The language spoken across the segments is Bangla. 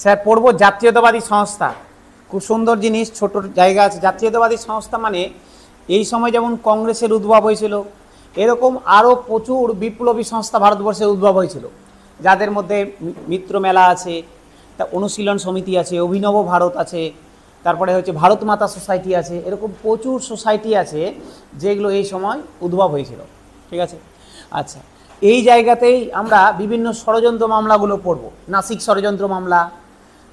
স্যার পড়ব জাতীয়তাবাদী সংস্থা, খুব সুন্দর জিনিস, ছোট জায়গা আছে। জাতীয়তাবাদী সংস্থা মানে এই সময় যেমন কংগ্রেসের উদ্ভব হয়েছিল, এরকম আরও প্রচুর বিপ্লবী সংস্থা ভারতবর্ষে উদ্ভব হয়েছিল, যাদের মধ্যে মিত্র মেলা আছে, তা অনুশীলন সমিতি আছে, অভিনব ভারত আছে, তারপরে হচ্ছে ভারত মাতা সোসাইটি আছে, এরকম প্রচুর সোসাইটি আছে যেগুলো এই সময় উদ্ভব হয়েছিল। ঠিক আছে, আচ্ছা, এই জায়গাতেই আমরা বিভিন্ন ষড়যন্ত্র মামলাগুলো পড়ব। নাসিক ষড়যন্ত্র মামলা,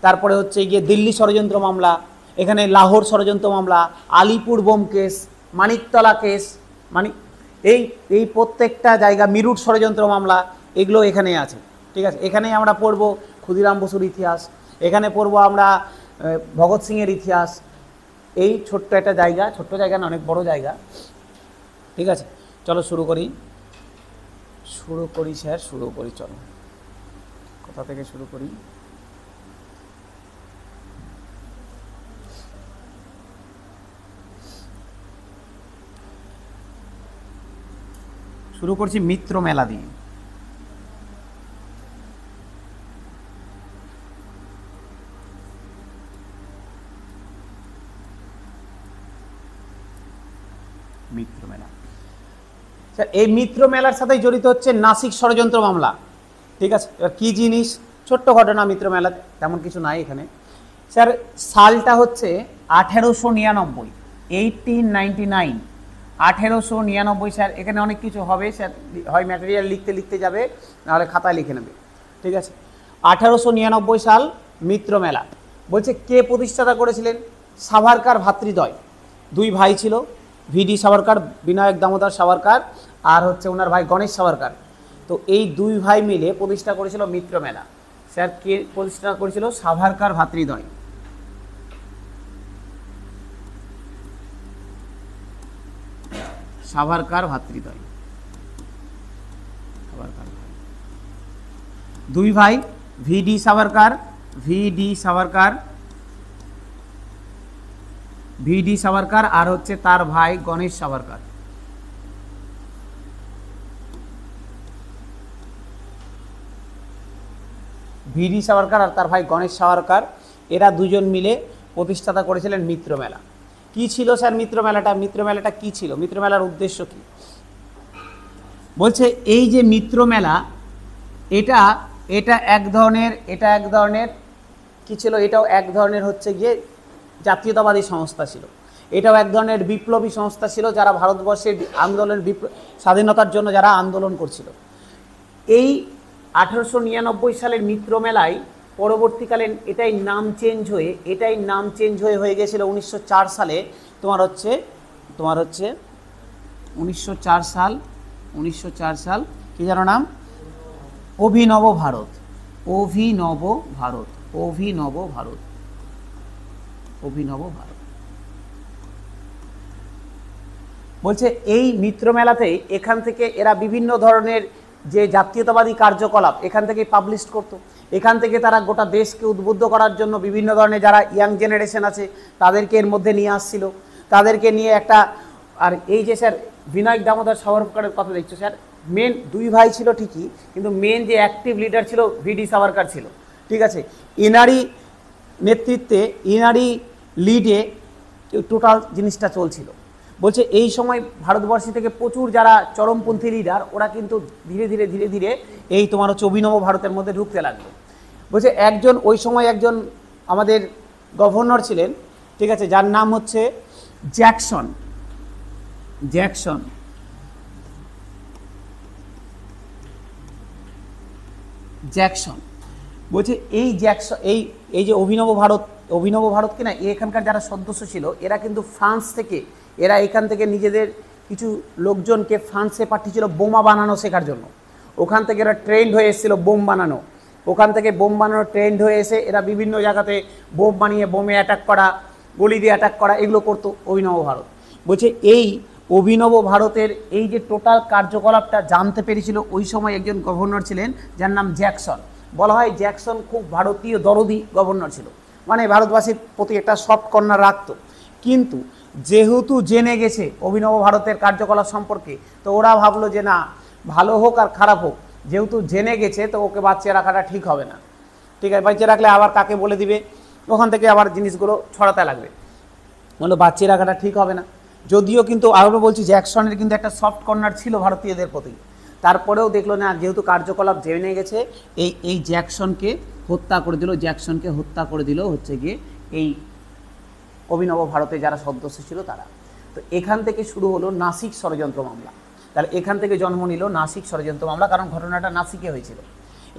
তারপরে হচ্ছে গিয়ে দিল্লি ষড়যন্ত্র মামলা, এখানে লাহোর ষড়যন্ত্র মামলা, Alipore bomb case, Maniktala case, এই এই প্রত্যেকটা জায়গা, মিরুট ষড়যন্ত্র মামলা, এগুলো এখানে আছে। ঠিক আছে, এখানেই আমরা পড়ব ক্ষুদিরাম বসুর ইতিহাস, এখানে পড়ব আমরা ভগৎ সিংয়ের ইতিহাস। এই ছোট্ট একটা জায়গা, ছোট্ট জায়গা না, অনেক বড় জায়গা। ঠিক আছে, চলো শুরু করি স্যার, শুরু করি। চলো, কোথা থেকে শুরু করি? শুরু করছি মিত্র মেলা দিয়ে। মিত্র মেলা, স্যার এই মিত্র মেলার সাথেই জড়িত হচ্ছে নাসিক ষড়যন্ত্র মামলা। ঠিক আছে, এবার কী জিনিস, ছোট্ট ঘটনা, মিত্র মেলা তেমন কিছু নাই এখানে। স্যার সালটা হচ্ছে 1899, 1899, 1899। স্যার এখানে অনেক কিছু হবে স্যার, হয় ম্যাটেরিয়াল লিখতে লিখতে যাবে, নাহলে খাতায় লিখে নেবে। ঠিক আছে, 1899 সাল মিত্র মেলা। বলছে কে প্রতিষ্ঠাতা করেছিলেন? সাভারকার ভাতৃদ্বয়, দুই ভাই ছিল, ভিডি সাভারকার, বিনায়ক দামোদর সাভারকার, আর হচ্ছে ওনার ভাই গণেশ সাভারকার। তো এই দুই ভাই মিলে প্রতিষ্ঠা করেছিল মিত্র মেলা। স্যার কে প্রতিষ্ঠা করেছিল? সাভারকার ভাতৃদ্বয়। সাভারকার ভাতৃদ্বয়, দুই ভাই, ভিডি সাভারকার, ভিডি সাভারকার, আর হচ্ছে তার ভাই গণেশ সাভারকার। ভিডি সাভারকার আর তার ভাই গণেশ সাভারকার, এরা দুজন মিলে প্রতিষ্ঠাতা করেছিলেন মিত্র মেলা। কি ছিল স্যার মিত্র মেলাটা? মিত্র মেলাটা কি ছিল? মিত্র মেলার উদ্দেশ্য কি? বলছে এই যে মিত্র মেলা, এটা এক ধরনের কি ছিল? এটাও এক ধরনের হচ্ছে গিয়ে জাতীয়তাবাদী সংস্থা ছিল, এটাও এক ধরনের বিপ্লবী সংস্থা ছিল, যারা ভারতবর্ষের স্বাধীনতার জন্য যারা আন্দোলন করছিল। এই 1899 সালের মিত্র মেলায় পরবর্তীকালে এটাই নাম চেঞ্জ হয়ে গেছিল 1904 সালে। তোমার হচ্ছে 1904 সাল কি জানো নাম? অভিনব ভারত। বলছে এই মিত্র মেলাতেই এখান থেকে এরা বিভিন্ন ধরনের যে জাতীয়তাবাদী কার্যকলাপ এখান থেকে পাবলিশ করতো। এখান থেকে তারা গোটা দেশকে উদ্বুদ্ধ করার জন্য বিভিন্ন ধরনের যারা ইয়াং জেনারেশন আছে তাদেরকে এর মধ্যে নিয়ে আসছিল, তাদেরকে নিয়ে একটা। আর এই যে স্যার বিনায়ক দামোদর সাভারকারের কথা দেখছো স্যার, মেন দুই ভাই ছিল ঠিকই, কিন্তু মেন যে অ্যাক্টিভ লিডার ছিল ভিডি সাভারকার ছিল। ঠিক আছে, এনারই নেতৃত্বে, এনারই লিডে টোটাল জিনিসটা চলছিল। বলছে এই সময় ভারতবর্ষ থেকে প্রচুর যারা চরমপন্থী লিডার, ওরা কিন্তু ধীরে ধীরে এই তোমার হচ্ছে অভিনব ভারতের মধ্যে ঢুকতে লাগলো। বলছে ওই সময় একজন আমাদের গভর্নর ছিলেন, ঠিক আছে, যার নাম হচ্ছে জ্যাকসন। বলছে এই জ্যাকসন এই যে অভিনব ভারত কিনা, এখানকার যারা সদস্য ছিল এরা কিন্তু ফ্রান্স থেকে, এরা এখান থেকে নিজেদের কিছু লোকজনকে ফ্রান্সে পাঠিয়েছিল বোমা বানানো শেখার জন্য। ওখান থেকে এরা ট্রেন্ড হয়ে এসেছিল বোম বানানো, ট্রেন্ড হয়ে এসে এরা বিভিন্ন জায়গাতে বোম বানিয়ে বোমে অ্যাটাক করা, গলি দিয়ে অ্যাটাক করা, এগুলো করতো অভিনব ভারত। বলছে এই অভিনব ভারতের এই যে টোটাল কার্যকলাপটা জানতে পেরেছিল ওই সময় একজন গভর্নর ছিলেন যার নাম জ্যাকসন। বলা হয় জ্যাকসন খুব ভারতীয় দরদি গভর্নর ছিল, মানে ভারতবাসীর প্রতি একটা সফট কর্নার রাখতো। কিন্তু যেহেতু জেনে গেছে অভিনব ভারতের কার্যকলাপ সম্পর্কে, তো ওরা ভাবলো যে না, ভালো হোক আর খারাপ হোক, যেহেতু জেনে গেছে তো ওকে বাঁচিয়ে রাখাটা ঠিক হবে না। ঠিক আছে, বাঁচিয়ে রাখলে আবার কাকে বলে দিবে, ওখান থেকে আবার জিনিসগুলো ছড়াতে লাগবে, বললো বাঁচিয়ে রাখাটা ঠিক হবে না। যদিও কিন্তু আরও বলছি জ্যাকসনের কিন্তু একটা সফট কর্নার ছিল ভারতীয়দের প্রতি, তারপরেও দেখলো না, যেহেতু কার্যকলাপ জেনে গেছে, এই জ্যাকসনকে হত্যা করে দিল, জ্যাকসনকে হত্যা করে দিল হচ্ছে গিয়ে এই অভিনব ভারতে যারা সদস্য ছিল তারা। তো এখান থেকে শুরু হলো নাসিক ষড়যন্ত্র মামলা। তাহলে এখান থেকে জন্ম নিল নাসিক ষড়যন্ত্র মামলা, কারণ ঘটনাটা নাসিকে হয়েছিল,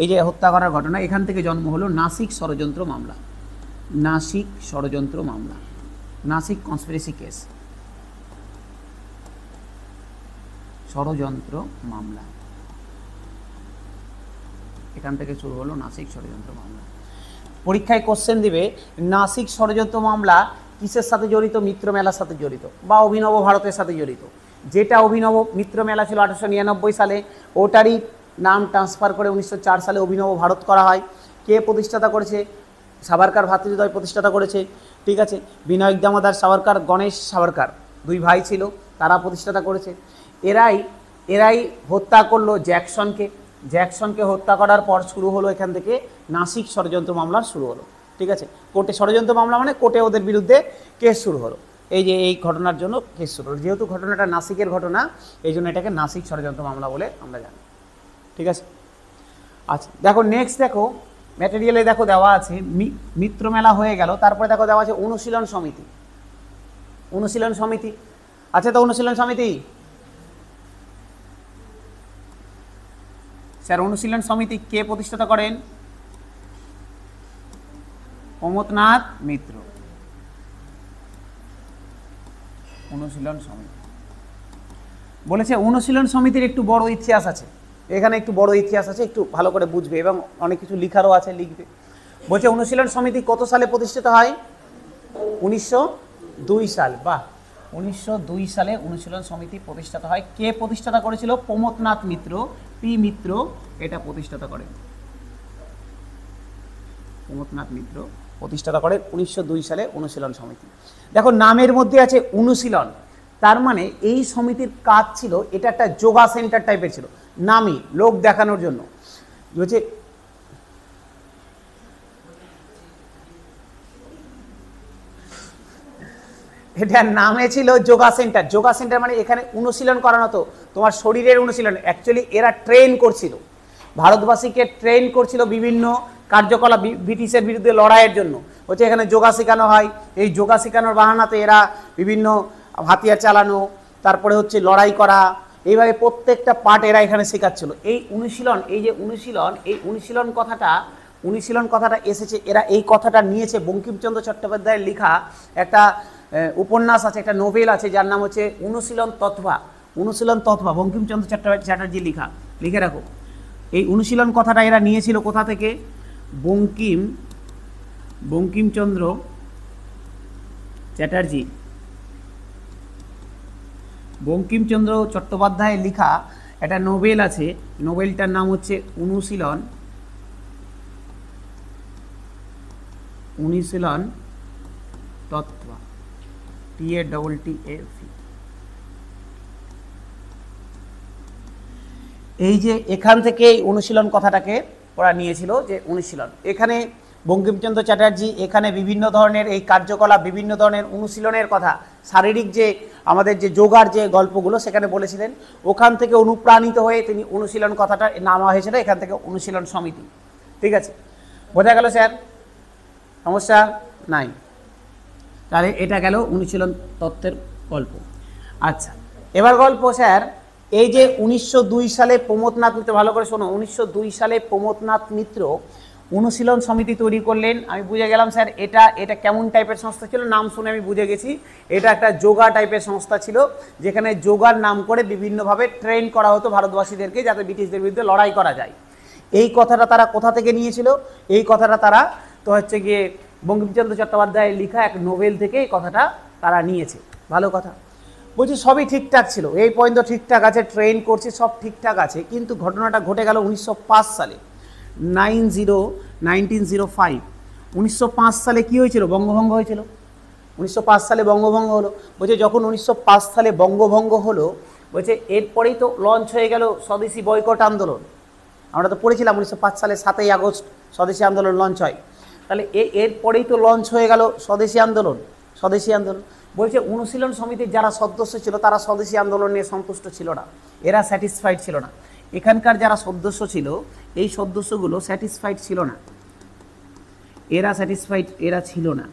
এই যে হত্যা করার ঘটনা, এখান থেকে জন্ম হলো নাসিক ষড়যন্ত্র মামলা। নাসিক ষড়যন্ত্র মামলা, নাসিক কনস্পিরেসি কেস, ষড়যন্ত্র মামলা, এখান থেকে শুরু হলো নাসিক ষড়যন্ত্র মামলা। পরীক্ষায় কোশ্চেন দিবে নাসিক ষড়যন্ত্র মামলা কিসের সাথে জড়িত? মিত্র মেলার সাথে জড়িত বা অভিনব ভারতের সাথে জড়িত। যেটা অভিনব মিত্র মেলা ছিল 1899 সালে, ওটারই নাম ট্রান্সফার করে 1904 সালে অভিনব ভারত করা হয়। কে প্রতিষ্ঠাতা করেছে? সাভারকার ভ্রাতৃদ্বয় প্রতিষ্ঠাতা করেছে, ঠিক আছে। বিনায়ক দামোদর সাভারকার, গণেশ সাভারকার, দুই ভাই ছিল, তারা প্রতিষ্ঠাতা করেছে। এরাই হত্যা করলো জ্যাকসনকে। জ্যাকসনকে হত্যা করার পর শুরু হলো এখান থেকে নাসিক ষড়যন্ত্র মামলা শুরু হলো, ঠিক আছে। কোর্টে ষড়যন্ত্র মামলা মানে কোর্টে ওদের বিরুদ্ধে কেস শুরু হলো, এই যে এই ঘটনার জন্য কেস শুরু হলো। যেহেতু ঘটনাটা নাসিকের ঘটনা, এই জন্য এটাকে নাসিক ষড়যন্ত্র মামলা বলে আমরা জানি, ঠিক আছে। আচ্ছা দেখো নেক্সট, দেখো ম্যাটেরিয়ালে দেখো দেওয়া আছে মিত্র মেলা হয়ে গেল, তারপরে দেখো দেওয়া আছে অনুশীলন সমিতি। অনুশীলন সমিতি আচ্ছা, তো অনুশীলন সমিতি স্যার, অনুশীলন সমিতি কে প্রতিষ্ঠাতা করেন? প্রমথনাথ মিত্র। অনুশীলন সমিতি বলেছে, অনুশীলন সমিতির একটু বড় ইতিহাস আছে, এখানে একটু বড় ইতিহাস আছে, একটু ভালো করে বুঝবে এবং অনেক কিছু লিখারও আছে, লিখবে। বলছে অনুশীলন সমিতি কত সালে প্রতিষ্ঠিত হয়? 1902 সাল। বাহ, 1902 সালে অনুশীলন সমিতি প্রতিষ্ঠাতা হয়। কে প্রতিষ্ঠাতা করেছিল? প্রমথনাথ মিত্র, পি মিত্র এটা প্রতিষ্ঠাতা করেন। প্রমথনাথ মিত্র প্রতিষ্ঠাতা করেন 1902 সালে অনুশীলন সমিতি। দেখো নামের মধ্যে আছে অনুশীলন, তার মানে এই সমিতির কাজ ছিল, এটা একটা যোগা সেন্টার টাইপের ছিল, নামই লোক দেখানোর জন্য। বলছে এটার নামে ছিল যোগা সেন্টার। যোগা সেন্টার মানে এখানে অনুশীলন করানো হতো, তোমার শরীরের অনুশীলন। অ্যাকচুয়ালি এরা ট্রেন করছিল, ভারতবাসীকে ট্রেন করছিল বিভিন্ন কার্যকলাপ, ব্রিটিশের বিরুদ্ধে লড়াইয়ের জন্য। হচ্ছে এখানে যোগা শেখানো হয়, এই যোগা শেখানোর বাহানাতে এরা বিভিন্ন হাতিয়ার চালানো, তারপরে হচ্ছে লড়াই করা, এইভাবে প্রত্যেকটা পার্ট এরা এখানে শেখাচ্ছিল। এই অনুশীলন, এই যে অনুশীলন, এই অনুশীলন কথাটা এসেছে, এরা এই কথাটা নিয়েছে বঙ্কিমচন্দ্র চট্টোপাধ্যায়ের লেখা একটা উপন্যাস আছে, একটা নোভেল আছে, যার নাম হচ্ছে অনুশীলন তত্ত্বা। অনুশীলন তত্ত্বা বঙ্কিমচন্দ্র চ্যাটার্জি লেখা, লিখে রাখো। এই অনুশীলন কথাটা এরা নিয়েছিল কোথা থেকে? বঙ্কিমচন্দ্র চ্যাটার্জি, বঙ্কিমচন্দ্র চট্টোপাধ্যায়ের লেখা একটা নোবেল আছে, নোবেলটার নাম হচ্ছে অনুশীলন তত্ত্ব, TATTAV। এই যে এখান থেকে অনুশীলন কথাটাকে ওরা নিয়েছিল, যে অনুশীলন, এখানে বঙ্কিমচন্দ্র চ্যাটার্জি এখানে বিভিন্ন ধরনের এই কার্যকলাপ, বিভিন্ন ধরনের অনুশীলনের কথা, শারীরিক যে আমাদের যে যোগার যে গল্পগুলো সেখানে বলেছিলেন, ওখান থেকে অনুপ্রাণিত হয়ে তিনি অনুশীলন কথাটা নামা হয়েছিল, এখান থেকে অনুশীলন সমিতি, ঠিক আছে। বোঝা গেল স্যার? সমস্যা নাই? তাহলে এটা গেল অনুশীলন তত্ত্বের গল্প। আচ্ছা এবার গল্প স্যার, এই যে 1902 সালে প্রমথনাথ মিত্র, ভালো করে শোনো, 1902 সালে প্রমথনাথ মিত্র অনুশীলন সমিতি তৈরি করলেন। আমি বুঝে গেলাম স্যার এটা কেমন টাইপের সংস্থা ছিল, নাম শুনে আমি বুঝে গেছি, এটা একটা যোগা টাইপের সংস্থা ছিল, যেখানে যোগার নাম করে বিভিন্নভাবে ট্রেন করা হতো ভারতবাসীদেরকে, যাতে ব্রিটিশদের বিরুদ্ধে লড়াই করা যায়। এই কথাটা তারা কোথা থেকে নিয়েছিল? এই কথাটা তারা তো হচ্ছে গিয়ে বঙ্কিমচন্দ্র চট্টোপাধ্যায়ের লেখা এক নোভেল থেকে এই কথাটা তারা নিয়েছে। ভালো কথা, বলছি সবই ঠিকঠাক ছিল, এই পর্যন্ত ঠিকঠাক আছে, ট্রেন করছে, সব ঠিকঠাক আছে, কিন্তু ঘটনাটা ঘটে গেল 1905 সালে, 1905। 1905 সালে কি হয়েছিল? বঙ্গভঙ্গ হয়েছিল। 1905 সালে বঙ্গভঙ্গ হলো। বলছে যখন 1905 সালে বঙ্গভঙ্গ হলো, বলছে এরপরেই তো লঞ্চ হয়ে গেল স্বদেশি বয়কট আন্দোলন। আমরা তো পড়েছিলাম 1905 সালে 7ই আগস্ট স্বদেশী আন্দোলন লঞ্চ হয়। তাহলে এরপরেই তো লঞ্চ হয়ে গেল স্বদেশী আন্দোলন। স্বদেশী আন্দোলন বলছে অনুশীলন সমিতির যারা সদস্য ছিল তারা স্বদেশী আন্দোলন নিয়ে সন্তুষ্ট ছিল না, এরা স্যাটিসফাইড ছিল না। এখানকার যারা সদস্য ছিল এই সদস্যগুলো স্যাটিসফাইড ছিল না, এরা স্যাটিসফাইড এরা ছিল না।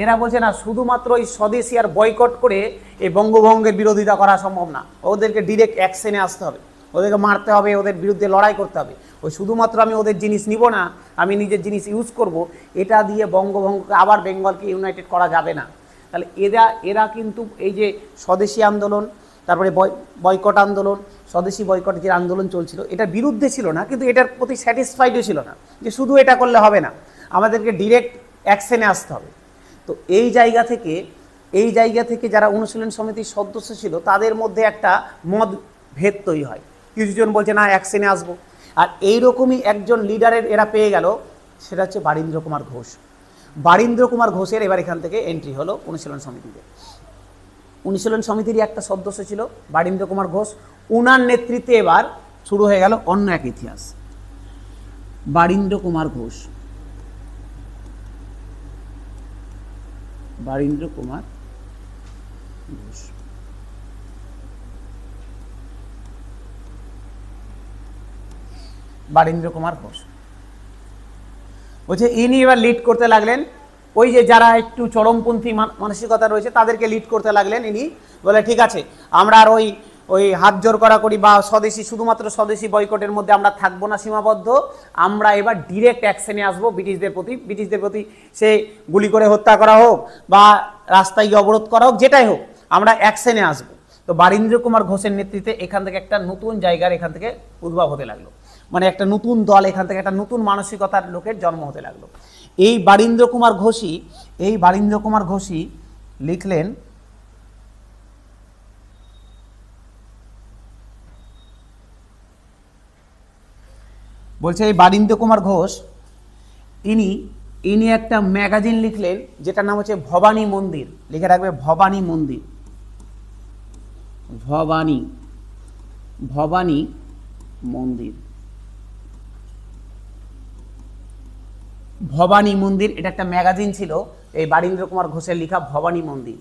এরা বলছে না শুধুমাত্র ওই স্বদেশী আর বয়কট করে এই বঙ্গভঙ্গের বিরোধিতা করা সম্ভব না, ওদেরকে ডিরেক্ট অ্যাকশনে আসতে হবে, ওদেরকে মারতে হবে, ওদের বিরুদ্ধে লড়াই করতে হবে। ওই শুধুমাত্র আমি ওদের জিনিস নিব না, আমি নিজের জিনিস ইউজ করব, এটা দিয়ে বঙ্গভঙ্গকে আবার বেঙ্গলকে ইউনাইটেড করা যাবে না। তাহলে এরা কিন্তু এই যে স্বদেশী আন্দোলন, তারপরে বয়কট আন্দোলন, স্বদেশী বয়কট যে আন্দোলন চলছিল এটার বিরুদ্ধে ছিল না, কিন্তু এটার প্রতি স্যাটিসফাইডও ছিল না যে শুধু এটা করলে হবে না, আমাদেরকে ডিরেক্ট অ্যাকশনে আসতে হবে। তো এই জায়গা থেকে যারা অনুশীলন সমিতির সদস্য ছিল তাদের মধ্যে একটা মতভেদ তৈরি হয়। কিছুজন বলছে না অ্যাকশনে আসবো, আর এইরকমই একজন লিডারের এরা পেয়ে গেল, সেটা হচ্ছে বারীন্দ্র কুমার ঘোষ। বারীন্দ্র কুমার ঘোষের এবার এখান থেকে এন্ট্রি হলো অনুশীলন সমিতিতে। অনুশীলন সমিতিরই একটা সদস্য ছিল বারীন্দ্র কুমার ঘোষ, উনার নেতৃত্বে এবার শুরু হয়ে গেল অন্য এক ইতিহাস। বারীন্দ্র কুমার ঘোষ, বারীন্দ্র কুমার ঘোষ বারীন্দ্র কুমার ঘোষ বলছে ইনি এবার লিড করতে লাগলেন, ওই যে যারা একটু চরমপন্থী মানসিকতা রয়েছে তাদেরকে লিড করতে লাগলেন ইনি। বলে ঠিক আছে, আমরা আর ওই হাত জোর করি বা স্বদেশী শুধুমাত্র স্বদেশী বয়কটের মধ্যে আমরা থাকবো না সীমাবদ্ধ, আমরা এবার ডিরেক্ট অ্যাকশনে আসবো ব্রিটিশদের প্রতি সে গুলি করে হত্যা করা হোক বা রাস্তায় গিয়ে অবরোধ করা হোক, যেটাই হোক আমরা অ্যাকশনে আসবো। তো বারীন্দ্র কুমার ঘোষের নেতৃত্বে এখান থেকে একটা নতুন জায়গার এখান থেকে উদ্ভব হতে লাগলো, মানে একটা নতুন দল, এখান থেকে একটা নতুন মানসিকতার লোকের জন্ম হতে লাগলো। এই বারীন্দ্র কুমার ঘোষই লিখলেন বলছে এই বারীন্দ্র কুমার ঘোষ ইনি একটা ম্যাগাজিন লিখলেন যেটার নাম হচ্ছে ভবানী মন্দির। লিখে রাখবে ভবানী মন্দির, ভবানী মন্দির, ভবানী মন্দির। এটা একটা ম্যাগাজিন ছিল এই বারীন্দ্র কুমার ঘোষের লেখা ভবানী মন্দির।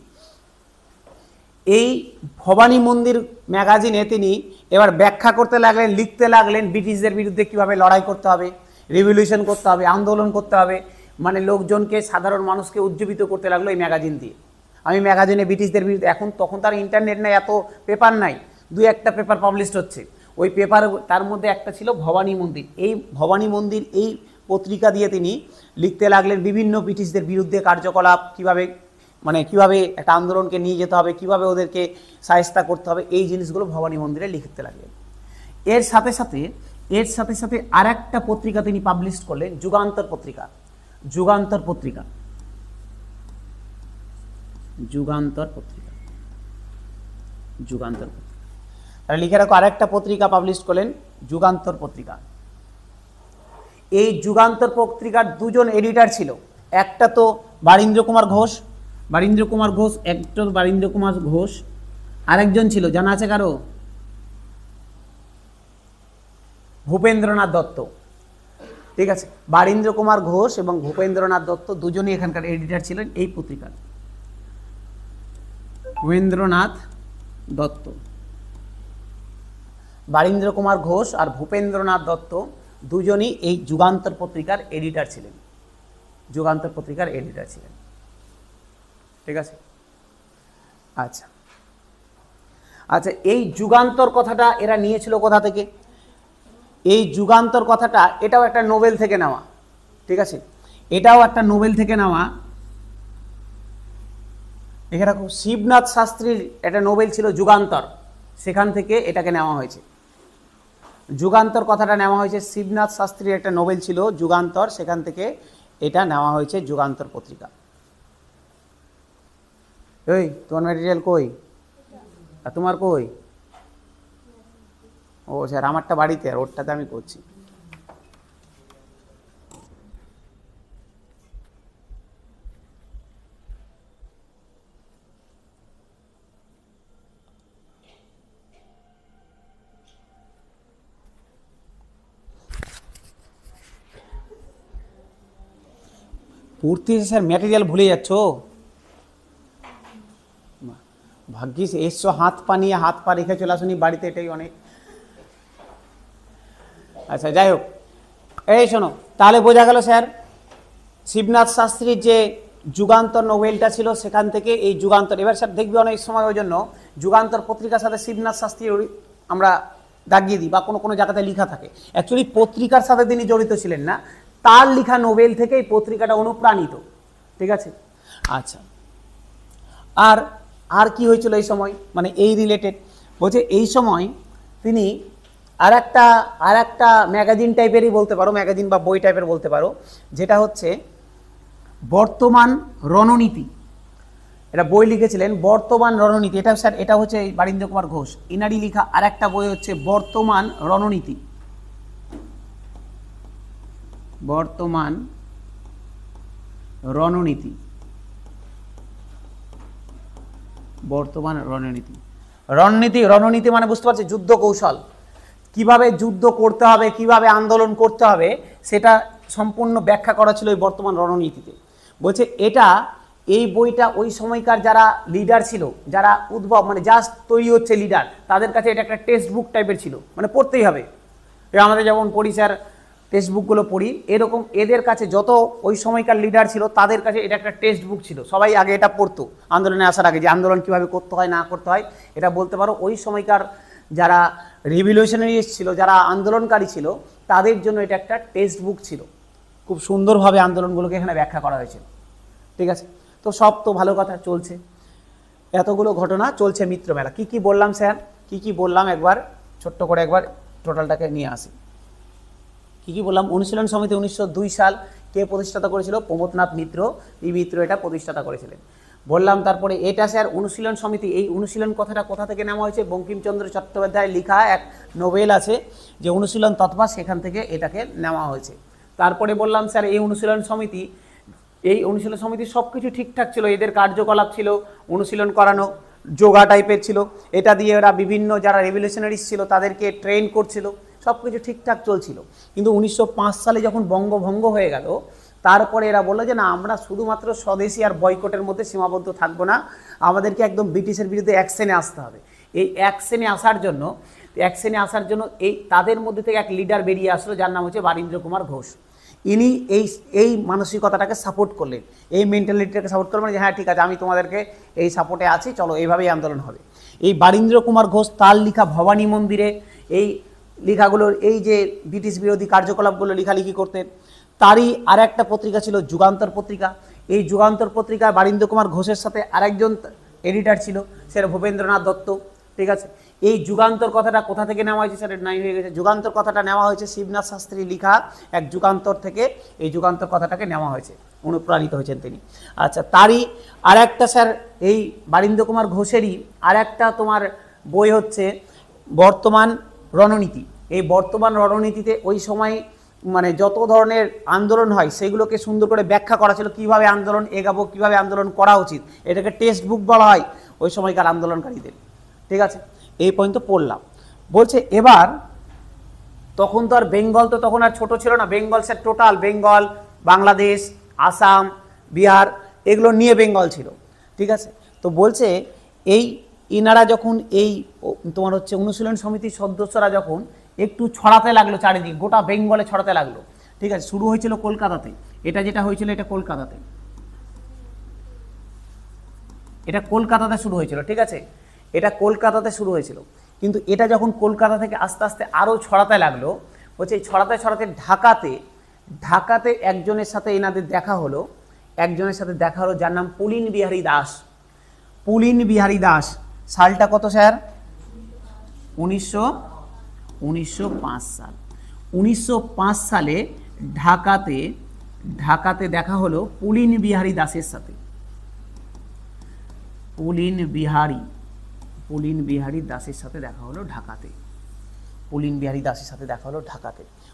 এই ভবানী মন্দির ম্যাগাজিনে তিনি এবার ব্যাখ্যা করতে লাগলেন, লিখতে লাগলেন ব্রিটিশদের বিরুদ্ধে কিভাবে লড়াই করতে হবে, রিভলিউশন করতে হবে, আন্দোলন করতে হবে, মানে লোকজনকে সাধারণ মানুষকে উজ্জীবিত করতে লাগলো এই ম্যাগাজিন দিয়ে। আমি ম্যাগাজিনে ব্রিটিশদের বিরুদ্ধে, তখন তার ইন্টারনেট নাই, এত পেপার নাই, দুই একটা পেপার পাবলিশড হচ্ছে, ওই পেপার তার মধ্যে একটা ছিল ভবানী মন্দির। এই ভবানী মন্দির এই পত্রিকা দিয়ে তিনি লিখতে লাগলেন বিভিন্ন ব্রিটিশদের বিরুদ্ধে কার্যকলাপ, কিভাবে একটা আন্দোলনকে নিয়ে যেতে হবে, কিভাবে ওদেরকে শায়েস্তা করতে হবে, এই জিনিসগুলো ভবানী মন্দিরে লিখতে লাগলেন। এর সাথে সাথে আর একটা পত্রিকা তিনি পাবলিশ করলেন, যুগান্তর পত্রিকা। তাহলে লিখে রাখো, আর একটা পত্রিকা পাবলিশ করলেন, যুগান্তর পত্রিকা। এই যুগান্তর পত্রিকার দুজন এডিটর ছিল, একটা তো বারীন্দ্র কুমার ঘোষ, আরেকজন ছিল, জানা আছে কারো? ভূপেন্দ্রনাথ দত্ত। ঠিক আছে, বারীন্দ্র কুমার ঘোষ এবং ভূপেন্দ্রনাথ দত্ত দুজনই এখানকার এডিটর ছিলেন এই পত্রিকার। বারীন্দ্র কুমার ঘোষ আর ভূপেন্দ্রনাথ দত্ত দুজনই এই যুগান্তর পত্রিকার এডিটর ছিলেন, ঠিক আছে। আচ্ছা, এই যুগান্তর কথাটা এরা নিয়েছিল কোথা থেকে? এই যুগান্তর কথাটা এটাও একটা নোবেল থেকে নেওয়া, ঠিক আছে, এটাও একটা নোবেল থেকে নেওয়া। এখানে দেখো, শিবনাথ শাস্ত্রীর একটা নোবেল ছিল যুগান্তর, সেখান থেকে এটাকে নেওয়া হয়েছে। যুগান্তর কথাটা নেওয়া হয়েছে, শিবনাথ শাস্ত্রীর একটা নোবেল ছিল যুগান্তর, সেখান থেকে এটা নেওয়া হয়েছে যুগান্তর পত্রিকা। ওই তোমার ম্যাটেরিয়াল কই? আর তোমার কই? ও স্যার, আমারটা বাড়িতে, আর ওরটাতে আমি করছি। পড়তে এসে স্যার ম্যাটেরিয়াল ভুলে যাচ্ছ? ভাগ্যিস এসছো, হাত পা নিয়ে হাত পা রেখে চলে আসুনি বাড়িতে, এটাই অনেক। আচ্ছা যাই হোক, এই শোনো, তাহলে বোঝা গেল স্যার শিবনাথ শাস্ত্রীর যে যুগান্তর নোবেলটা ছিল সেখান থেকে এই যুগান্তর। এবার স্যার দেখবি অনেক সময় ওই জন্য যুগান্তর পত্রিকার সাথে শিবনাথ শাস্ত্রী আমরা দাগিয়ে দিই বা কোনো কোনো জায়গাতে লেখা থাকে, অ্যাকচুয়ালি পত্রিকার সাথে তিনি জড়িত ছিলেন না, তার লেখা নোবেল থেকে এই পত্রিকাটা অনুপ্রাণিত। ঠিক আছে, আচ্ছা আর আর কি হয়েছিল এই সময়, মানে এই রিলেটেড বলছে এই সময় তিনি আর একটা ম্যাগাজিন টাইপেরই বলতে পারো, ম্যাগাজিন বা বই টাইপের বলতে পারো, যেটা হচ্ছে বর্তমান রণনীতি। এটা বই লিখেছিলেন বর্তমান রণনীতি। এটা স্যার এটা হচ্ছে বারীন্দ্র কুমার ঘোষ, ইনারি লেখা আর একটা বই হচ্ছে বর্তমান রণনীতি। বর্তমান রণনীতি, বর্তমান রণনীতি। রণনীতি মানে বুঝতে পারছি যুদ্ধ কৌশল, কিভাবে যুদ্ধ করতে হবে, কিভাবে আন্দোলন করতে হবে, সেটা সম্পূর্ণ ব্যাখ্যা করা ছিল এই বর্তমান রণনীতিতে। বলছে এটা এই বইটা ওই সময়কার যারা লিডার ছিল, যারা উদ্ভব মানে জাস্ট তৈরি হচ্ছে লিডার, তাদের কাছে এটা একটা টেক্সট বুক টাইপের ছিল, মানে পড়তেই হবে। আমাদের যেমন পড়ি স্যার টেক্সট বুকগুলো পড়ি, এরকম এদের কাছে যত ওই সময়কার লিডার ছিল তাদের কাছে এটা একটা টেক্সট বুক ছিল। সবাই আগে এটা পড়তো আন্দোলনে আসার আগে, যে আন্দোলন কীভাবে করতে হয় না করতে হয়। এটা বলতে পারো ওই সময়কার যারা রিভলিউশনারিস্ট ছিল, যারা আন্দোলনকারী ছিল, তাদের জন্য এটা একটা টেক্সট বুক ছিল। খুব সুন্দরভাবে আন্দোলনগুলোকে এখানে ব্যাখ্যা করা হয়েছিল। ঠিক আছে, তো সব তো ভালো কথা চলছে, এতগুলো ঘটনা চলছে মিত্রমেলা। কি কি বললাম স্যার, কি কি বললাম একবার ছোট্ট করে একবার টোটালটাকে নিয়ে আসি। কি কি বললাম? অনুশীলন সমিতি 1902 সাল কে প্রতিষ্ঠাতা করেছিল? প্রমথনাথ মিত্র। এই মিত্র এটা প্রতিষ্ঠাতা করেছিলেন বললাম। তারপরে এটা স্যার অনুশীলন সমিতি, এই অনুশীলন কথাটা কোথা থেকে নেওয়া হয়েছে? বঙ্কিমচন্দ্র চট্টোপাধ্যায়ের লেখা এক নোবেল আছে যে অনুশীলন তৎপর, সেখান থেকে এটাকে নেওয়া হয়েছে। তারপরে বললাম স্যার এই অনুশীলন সমিতি সব কিছু ঠিকঠাক ছিল, এদের কার্যকলাপ ছিল অনুশীলন করানো, যোগা টাইপের ছিল, এটা দিয়ে ওরা বিভিন্ন যারা রেভলিউশনারিস্ট ছিল তাদেরকে ট্রেন করছিল, সব কিছু ঠিকঠাক চলছিল। কিন্তু 1905 সালে যখন বঙ্গভঙ্গ হয়ে গেল, তারপরে এরা বললো যে না, আমরা শুধুমাত্র স্বদেশী আর বয়কটের মধ্যে সীমাবদ্ধ থাকবো না, আমাদেরকে একদম ব্রিটিশের বিরুদ্ধে অ্যাকশনে আসতে হবে। এই অ্যাকশনে আসার জন্য এই তাদের মধ্যে থেকে এক লিডার বেরিয়ে আসলো, যার নাম হচ্ছে বারীন্দ্র কুমার ঘোষ। ইনি এই মানসিকতাটাকে সাপোর্ট করলেন, এই মেন্টালিটিটাকে সাপোর্ট করলেন যে হ্যাঁ ঠিক আছে, আমি তোমাদেরকে এই সাপোর্টে আছি, চলো এইভাবেই আন্দোলন হবে। এই বারীন্দ্র কুমার ঘোষ তার লেখা ভবানী মন্দিরে এই লেখাগুলোর, এই যে ব্রিটিশ বিরোধী কার্যকলাপগুলো লেখালেখি করতেন। তারই আর একটা পত্রিকা ছিল যুগান্তর পত্রিকা। এই যুগান্তর পত্রিকায় বারীন্দ্র কুমার ঘোষের সাথে আরেকজন এডিটর ছিল, সেটা ভূপেন্দ্রনাথ দত্ত। ঠিক আছে, এই যুগান্তর কথাটা কোথা থেকে নেওয়া হয়েছে? স্যার নাই হয়ে গেছে। যুগান্তর কথাটা নেওয়া হয়েছে শিবনাথ শাস্ত্রী লেখা এক যুগান্তর থেকে, এই যুগান্তর কথাটাকে নেওয়া হয়েছে, অনুপ্রাণিত হয়েছেন তিনি। আচ্ছা, তারই আর একটা স্যার এই বারীন্দ্র কুমার ঘোষেরই আর একটা তোমার বই হচ্ছে বর্তমান রণনীতি। এই বর্তমান রণনীতিতে ওই সময় মানে যত ধরনের আন্দোলন হয় সেগুলোকে সুন্দর করে ব্যাখ্যা করা ছিল, কীভাবে আন্দোলন এগাবো, কীভাবে আন্দোলন করা উচিত। এটাকে টেক্সট বুক বলা হয় ওই সময়কার আন্দোলনকারীদের। ঠিক আছে, এই পর্যন্ত পড়লাম। বলছে এবার তখন তো আর বেঙ্গল তো তখন আর ছোট ছিল না, বেঙ্গল স্যার টোটাল বেঙ্গল, বাংলাদেশ, আসাম, বিহার এগুলো নিয়ে বেঙ্গল ছিল। ঠিক আছে, তো বলছে এই ইনারা যখন এই তোমার হচ্ছে অনুশীলন সমিতির সদস্যরা যখন একটু ছড়াতে লাগলো চারিদিকে, গোটা বেঙ্গলে ছড়াতে লাগলো। ঠিক আছে, শুরু হয়েছিল কলকাতাতে, এটা যেটা হয়েছিল এটা কলকাতাতে, এটা কলকাতাতে শুরু হয়েছিল। ঠিক আছে, এটা কলকাতাতে শুরু হয়েছিল, কিন্তু এটা যখন কলকাতা থেকে আস্তে আস্তে আরও ছড়াতে লাগলো, বলছে এই ছড়াতে ছড়াতে ঢাকাতে একজনের সাথে এনাদের দেখা হলো, যার নাম পুলিন বিহারী দাস। পুলিন বিহারী দাস, সালটা কত স্যার? 1905 সাল। 1905 সালে ঢাকাতে দেখা হলো পুলিন বিহারী দাসের সাথে। পুলিন বিহারী দাসের সাথে দেখা হলো ঢাকাতে।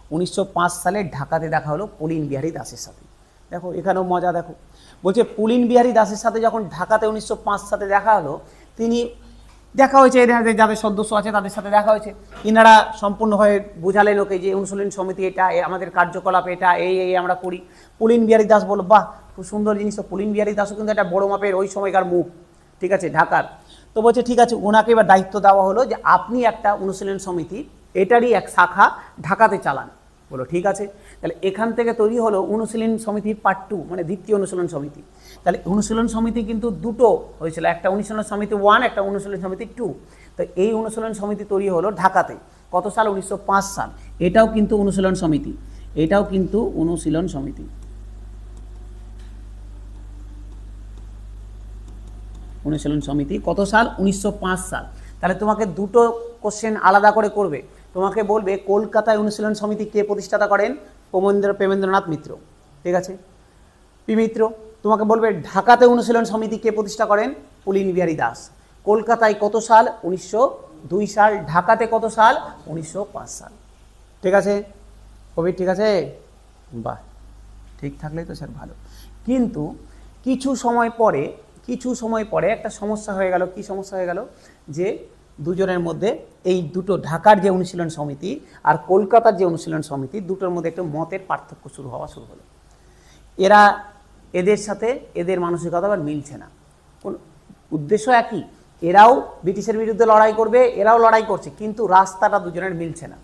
1905 সালে ঢাকাতে দেখা হলো পুলিন বিহারী দাসের সাথে। দেখো এখানেও মজা, দেখো বলছে পুলিন বিহারী দাসের সাথে যখন ঢাকাতে 1905 সালে দেখা হলো, তিনি দেখা হয়েছে এনাদের যাদের সদস্য আছে তাদের সাথে দেখা হয়েছে, ইনারা সম্পূর্ণভাবে বোঝালেন ওকে যে অনুশীলন সমিতি এটা, আমাদের কার্যকলাপ এটা, এই আমরা করি। পুলিন বিহারী দাস বলল বাহ খুব সুন্দর জিনিস। তো পুলিন বিহারী দাসও কিন্তু একটা বড় মাপের ওই সময়কার মুখ, ঠিক আছে, ঢাকার। তো বলছে ঠিক আছে, ওনাকে এবার দায়িত্ব দেওয়া হলো যে আপনি একটা অনুশীলন সমিতি এটারই এক শাখা ঢাকাতে চালান। বলো ঠিক আছে। তাহলে এখান থেকে তৈরি হলো অনুশীলন সমিতি পার্ট 2, মানে দ্বিতীয় অনুশীলন সমিতি। তাহলে অনুশীলন সমিতি কিন্তু দুটো হয়েছিল, একটা অনুশীলন সমিতি 1, একটা অনুশীলন সমিতি 2। তো এই অনুশীলন সমিতি তৈরি হলো ঢাকাতে কত সাল? 1905 সাল। এটাও কিন্তু অনুশীলন সমিতি, এটাও কিন্তু অনুশীলন সমিতি। অনুশীলন সমিতি কত সাল? 1905 সাল। তাহলে তোমাকে দুটো কোশ্চেন আলাদা করে করবে। তোমাকে বলবে কলকাতায় অনুশীলন সমিতি কে প্রতিষ্ঠাতা করেন? প্রেমেন্দ্রনাথ মিত্র, ঠিক আছে, পি মিত্র। তোমাকে বলবে ঢাকাতে অনুশীলন সমিতি কে প্রতিষ্ঠা করেন? পুলিন বিহারী দাস। কলকাতায় কত সাল? 1902 সাল। ঢাকাতে কত সাল? 1905 সাল। ঠিক আছে কবি, ঠিক আছে? বাহ, ঠিক থাকলেই তো স্যার ভালো। কিন্তু কিছু সময় পরে একটা সমস্যা হয়ে গেল। কি সমস্যা হয়ে গেল? যে দুজনের মধ্যে, এই দুটো ঢাকার যে অনুশীলন সমিতি আর কলকাতার যে অনুশীলন সমিতি, দুটোর মধ্যে একটা মতের পার্থক্য শুরু হলো। এদের সাথে এদের মানসিকতা আবার মিলছে না। কোন উদ্দেশ্য একই, এরাও ব্রিটিশের বিরুদ্ধে লড়াই করবে, এরাও লড়াই করছে, কিন্তু রাস্তাটা দুজনের মিলছে না।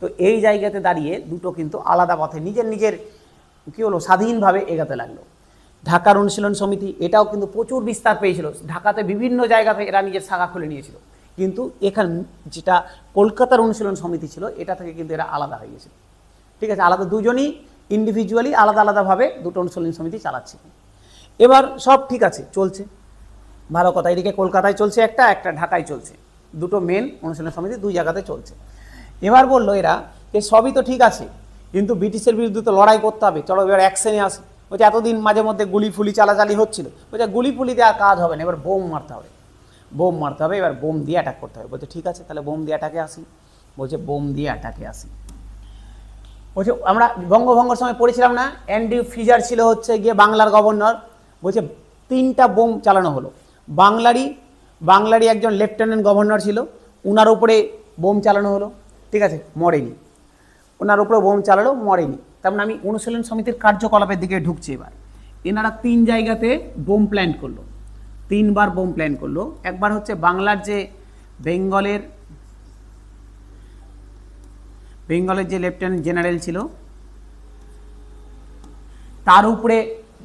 তো এই জায়গাতে দাঁড়িয়ে দুটো কিন্তু আলাদা পথে নিজের কী হলো, স্বাধীনভাবে এগাতে লাগলো। ঢাকার অনুশীলন সমিতি এটাও কিন্তু প্রচুর বিস্তার পেয়েছিল, ঢাকাতে বিভিন্ন জায়গাতে এরা নিজের শাখা খুলে নিয়েছিল। কিন্তু এখানে যেটা কলকাতার অনুশীলন সমিতি ছিল, এটা থেকে কিন্তু এরা আলাদা হয়ে গেছিল, ঠিক আছে। আলাদা, দুজনই ইন্ডিভিজুয়ালি আলাদাভাবে দুটো অনুশীলন সমিতি চালাচ্ছে। এবার সব ঠিক আছে, চলছে, ভালো কথা। এদিকে কলকাতায় চলছে একটা ঢাকায় চলছে, দুটো মেন অনুশীলন সমিতি দুই জায়গাতে চলছে। এবার বললো এরা যে সবই তো ঠিক আছে, কিন্তু ব্রিটিশের বিরুদ্ধে তো লড়াই করতে হবে, চলো এবার অ্যাকশনে আসে। বলছে এতদিন মাঝে মধ্যে গুলি ফুলি চালাচালি হচ্ছিল, বলছে গুলি ফুলি দিয়ে আর কাজ হবে না, এবার বোম মারতে হবে, এবার বোম দিয়ে অ্যাটাক করতে হবে। বলছে ঠিক আছে, তাহলে বোম দিয়ে অ্যাটাকে আসি। বলছে বোম দিয়ে অ্যাটাকে আসি। বলছে আমরা বঙ্গভঙ্গের সময় পড়েছিলাম না, অ্যান্ড্রিউ ফ্রিজার ছিল হচ্ছে গিয়ে বাংলার গভর্নর। বলছে 3টা বোম চালানো হলো। বাংলারই একজন লেফটেন্যান্ট গভর্নর ছিল, উনার উপরে বোম চালানো হলো, ঠিক আছে, মরেনি। ওনার উপরে বোম চালালো, মরেনি। তার মানে আমি অনুশীলন সমিতির কার্যকলাপের দিকে ঢুকছি। এবার এনারা 3 জায়গাতে বোম প্ল্যান্ট করলো, 3বার বোম প্ল্যান্ট করলো। একবার হচ্ছে বাংলার যে বেঙ্গলের যে লেফটেন্যান্ট জেনারেল ছিল তার উপরে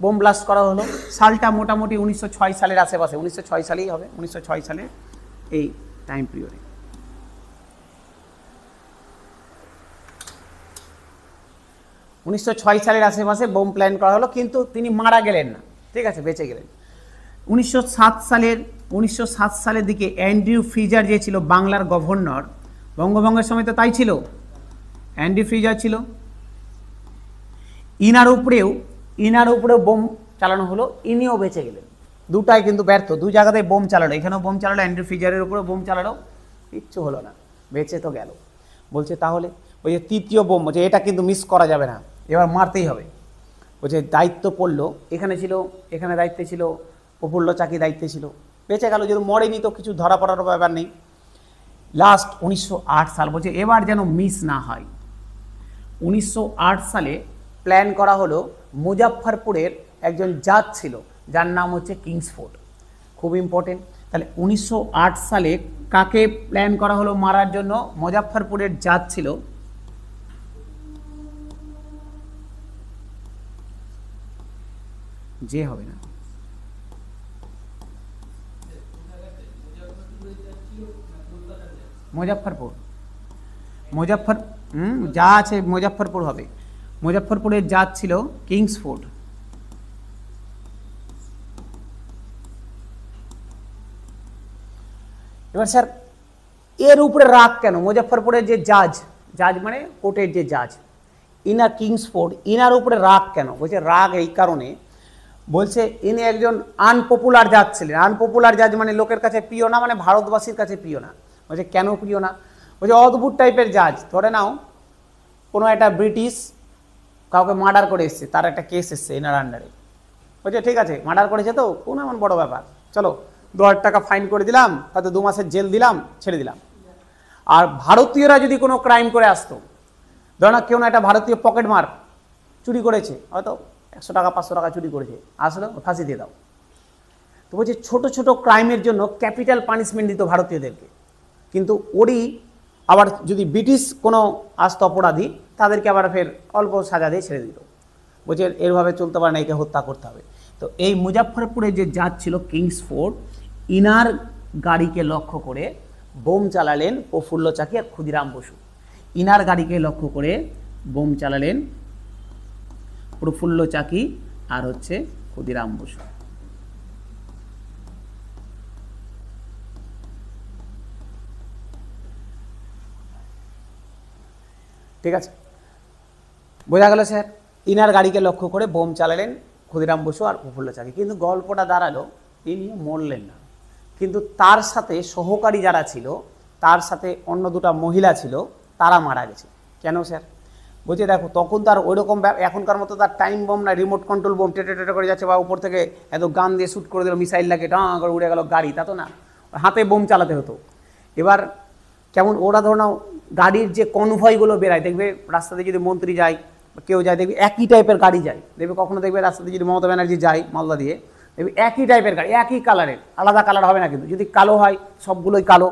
বোম ব্লাস্ট করা হলো। সালটা মোটামুটি 1906 সালের আশেপাশে, 1906 সালেই হবে, 1906 সালে এই টাইম পিরিয়ডে। 1906 সালের আশেপাশে বোম প্ল্যান করা হলো, কিন্তু তিনি মারা গেলেন না, ঠিক আছে, বেঁচে গেলেন। 1907 সালের দিকে অ্যান্ড্রিউ ফ্রিজার যে ছিল বাংলার গভর্নর, বঙ্গভঙ্গের সময় তো তাই ছিল, অ্যান্ড্রিউ ফ্রিজার ছিল, ইনার উপরেও বোম চালানো হলো, ইনিও বেঁচে গেলেন। দুটাই কিন্তু ব্যর্থ, দুই জায়গাতেই বোম চালালো, এখানেও বোম চালালো, অ্যান্ড্রিউ ফ্রিজারের উপরেও বোম চালালো, কিচ্ছু হলো না, বেঁচে তো গেল। বলছে তাহলে ওই যে তৃতীয় বোম, বলছে এটা কিন্তু মিস করা যাবে না, এবার মারতেই হবে। বলছে দায়িত্ব পড়লো, এখানে দায়িত্বে ছিল প্রফুল্ল চাকি, দায়িত্বে ছিল, বেঁচে গেল, যেহেতু মরেনি তো কিছু ধরা পড়ার ব্যাপার নেই। লাস্ট 1908 সাল, বলছে এবার যেন মিস না হয়। 1908 সালে প্ল্যান করা হলো, মুজাফফরপুরের একজন জাজ ছিল যার নাম হচ্ছে কিংসফোর্ড, খুব ইম্পর্টেন্ট। তাহলে 1908 সালে কাকে প্ল্যান করা হলো মারার জন্য? মুজাফফরপুরের জাজ ছিল যে হবে না, মুজাফফর যা আছে মুজাফফরপুর হবে। মুজাফফরপুরের জাজ ছিল কিংসফোর্ড। এবার স্যার এর উপরে রাগ কেন? মুজাফফরপুরের যে জাজ মানে কোর্টের যে জাজ, ইনার কিংসফোর্ড, ইনার উপরে রাগ কেন? বলছে রাগ এই কারণে, বলছে ইনি একজন আনপপুলার জাজ ছিলেন। আনপপুলার জাজ মানে লোকের কাছে প্রিয় না, মানে ভারতবাসীর কাছে প্রিয় না। বলছে কেন প্রিয় না? বলছে অদ্ভুত টাইপের জাজ। ধরে নাও কোনো একটা ব্রিটিশ কাউকে মার্ডার করে এসছে, তার একটা কেস এসছে এনার আন্ডারে। বলছে ঠিক আছে, মার্ডার করেছে তো কোনো এমন বড় ব্যাপার, চলো 2000 টাকা ফাইন করে দিলাম, হয়তো 2 মাসের জেল দিলাম, ছেড়ে দিলাম। আর ভারতীয়রা যদি কোনো ক্রাইম করে আসতো, ধরো না কেউ না একটা ভারতীয় পকেট মার চুরি করেছে, হয়তো 100 টাকা 500 টাকা চুরি করেছে, আসলো ফাঁসি দিয়ে দাও। তো বলছে ছোট ছোট ক্রাইমের জন্য ক্যাপিটাল পানিশমেন্ট দিত ভারতীয়দেরকে, কিন্তু ওরই আবার যদি ব্রিটিশ কোনো আস্ত অপরাধী তাদেরকে আবার ফের অল্প সাজা দিয়ে ছেড়ে দিত। বলছে এরভাবে চলতে পারে না, একে হত্যা করতে হবে। তো এই মুজাফফরপুরে যে জাজ ছিল কিংসফোর্ড, ইনার গাড়িকে লক্ষ্য করে বোম চালালেন প্রফুল্ল চাকি আর ক্ষুদিরাম বসু। ইনার গাড়িকে লক্ষ্য করে বোম চালালেন প্রফুল্ল চাকি আর হচ্ছে ক্ষুদিরাম বসু। ঠিক আছে, বোঝা গেল স্যার? ইনার গাড়িকে লক্ষ্য করে বোম চালালেন ক্ষুদিরাম বসু আর প্রফুল্ল চাকি। কিন্তু গল্পটা দাঁড়ালো তিনি মরলেন না, কিন্তু তার সাথে সহকারী যারা ছিল, তার সাথে অন্য দুটো মহিলা ছিল, তারা মারা গেছে। কেন স্যার? বলছে দেখো তখন তার ওইরকম এখনকার মতো তার টাইম বোম না, রিমোট কন্ট্রোল বোম টেটে টেটে করে যাচ্ছে বা উপর থেকে এত গান দিয়ে শ্যুট করে দিল, মিসাইল লাগে ডাঁ করে উড়ে গেল গাড়ি, তা তো না, হাতে বোম চালাতে হতো। এবার কেমন ওরা ধরো না গাড়ির যে কনভয়গুলো বেরায়, দেখবে রাস্তাতে যদি মন্ত্রী যায় বা কেউ যায় দেখবে একই টাইপের গাড়ি যায়, দেখবে কখনো দেখবে রাস্তাতে যদি মমতা ব্যানার্জি যায় মালদা দিয়ে, দেখবে একই টাইপের গাড়ি, একই কালারের, আলাদা কালার হবে না। কিন্তু যদি কালো হয় সবগুলোই কালো,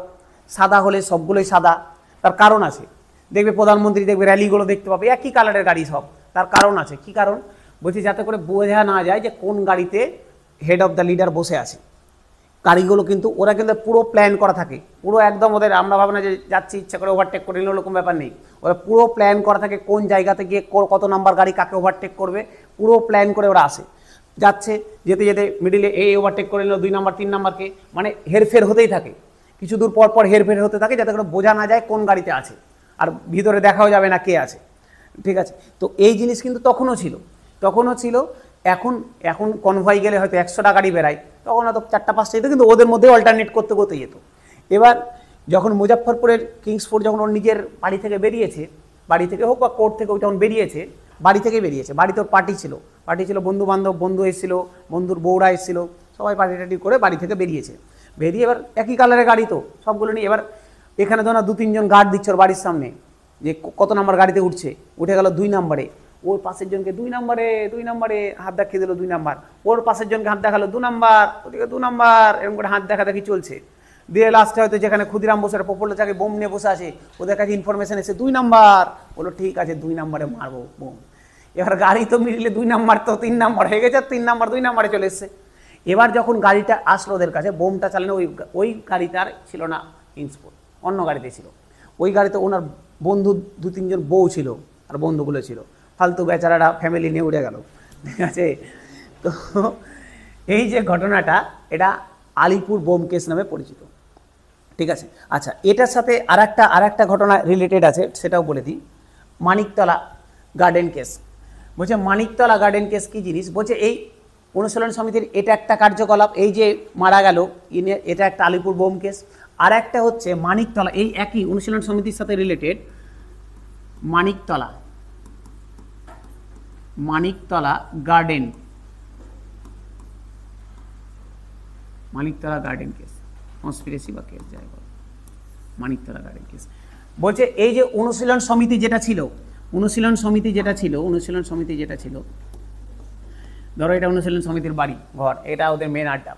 সাদা হলে সবগুলোই সাদা। তার কারণ আছে, দেখবে প্রধানমন্ত্রী দেখবে র্যালিগুলো দেখতে পাবে একই কালারের গাড়ি সব, তার কারণ আছে। কি কারণ? বলছি যাতে করে বোঝা না যায় যে কোন গাড়িতে হেড অফ দ্য লিডার বসে আছে। গাড়িগুলো কিন্তু ওরা কিন্তু পুরো প্ল্যান করা থাকে, পুরো একদম ওদের, আমরা ভাবি না যে যাচ্ছি ইচ্ছা করে ওভারটেক করে নিল, ওরকম ব্যাপার নেই। ওরা পুরো প্ল্যান করা থাকে কোন জায়গাতে গিয়ে কত নাম্বার গাড়ি কাকে ওভারটেক করবে, পুরো প্ল্যান করে ওরা আসে। যাচ্ছে যেতে যেতে মিডিলে এই ওভারটেক করে নিল 2 নাম্বার 3 নাম্বারকে, মানে হেরফের হতেই থাকে, কিছু দূর পর পর হেরফের হতে থাকে যাতে করে বোঝা না যায় কোন গাড়িতে আছে, আর ভিতরে দেখাও যাবে না কে আছে। ঠিক আছে, তো এই জিনিস কিন্তু তখনও ছিল। এখন এখন কনভয় গেলে হয়তো 100টা গাড়ি বেরায়, তখন হয়তো 4টা 5টা যেত, কিন্তু ওদের মধ্যে অল্টারনেট করতে করতে যেত। এবার যখন মুজাফফরপুরের কিংসফোর্ড যখন ওর নিজের বাড়ি থেকে বেরিয়েছে, বাড়ি থেকে হোক বা কোর্ট থেকে, ওই যখন বেরিয়েছে, বাড়ি থেকে বেরিয়েছে, বাড়িতে ওর পার্টি ছিল, বন্ধু বান্ধব, বন্ধু এসেছিল, বন্ধুর বউরা এসেছিল, সবাই পার্টি টাটি করে বাড়ি থেকে বেরিয়েছে। বেরিয়ে এবার একই কালারের গাড়ি তো সবগুলো নিয়ে, এবার এখানে ধরো 2-3 জন গার্ড দিচ্ছে ওর বাড়ির সামনে যে কত নাম্বার গাড়িতে উঠছে, উঠে গেল 2 নম্বরে, ওর পাশের জনকে 2 নম্বরে হাত দেখিয়ে দিল 2 নাম্বার, ওর পাশের জনকে হাত দেখালো 2 নাম্বার, ওদিকে 2 নাম্বার, এরকম করে হাত দেখাদেখি চলছে। দিয়ে লাস্টে হয়তো যেখানে ক্ষুদিরাম বসে প্রফুল্ল চাকি বোম নিয়ে বসে আছে, ওদের কাছে ইনফরমেশন এসে 2 নাম্বার, বলো ঠিক আছে 2 নম্বরে মারবো বোম। এবার গাড়ি তো মিললে 2 নাম্বার তো 3 নাম্বার হয়ে গেছে, 3 নাম্বার 2 নম্বরে চলে এসছে। এবার যখন গাড়িটা আসলো ওদের কাছে, বোমটা চালানো ওই গাড়িটার ছিল না কিংসফোর্ড, অন্য গাড়িতে ছিল। ওই গাড়িতে ওনার বন্ধু 2-3 জন বউ ছিল আর বন্ধুগুলো ছিল, ফালতু বেচারারা ফ্যামিলি নিয়ে উড়ে গেল। ঠিক আছে, তো এই যে ঘটনাটা, এটা আলিপুর বোম কেস নামে পরিচিত। ঠিক আছে, আচ্ছা এটার সাথে আরেকটা ঘটনা রিলেটেড আছে, সেটাও বলে দিই। Maniktala garden case. বলছে মানিকতলা গার্ডেন কেস কী জিনিস? বলছে এই অনুশীলন সমিতির এটা একটা কার্যকলাপ, এই যে মারা গেল এটা একটা আলিপুর বোম কেস। আর একটা হচ্ছে মানিকতলা, এই একই অনুশীলন সমিতির সাথে related, Maniktala garden case, conspiracy বা কেস যাই বল, মানিকতলা গার্ডেন কেস। বলছে এই যে অনুশীলন সমিতি যেটা ছিল, ধরো এটা অনুশীলন সমিতির বাড়ি ঘর, এটা ওদের মেন আড্ডা।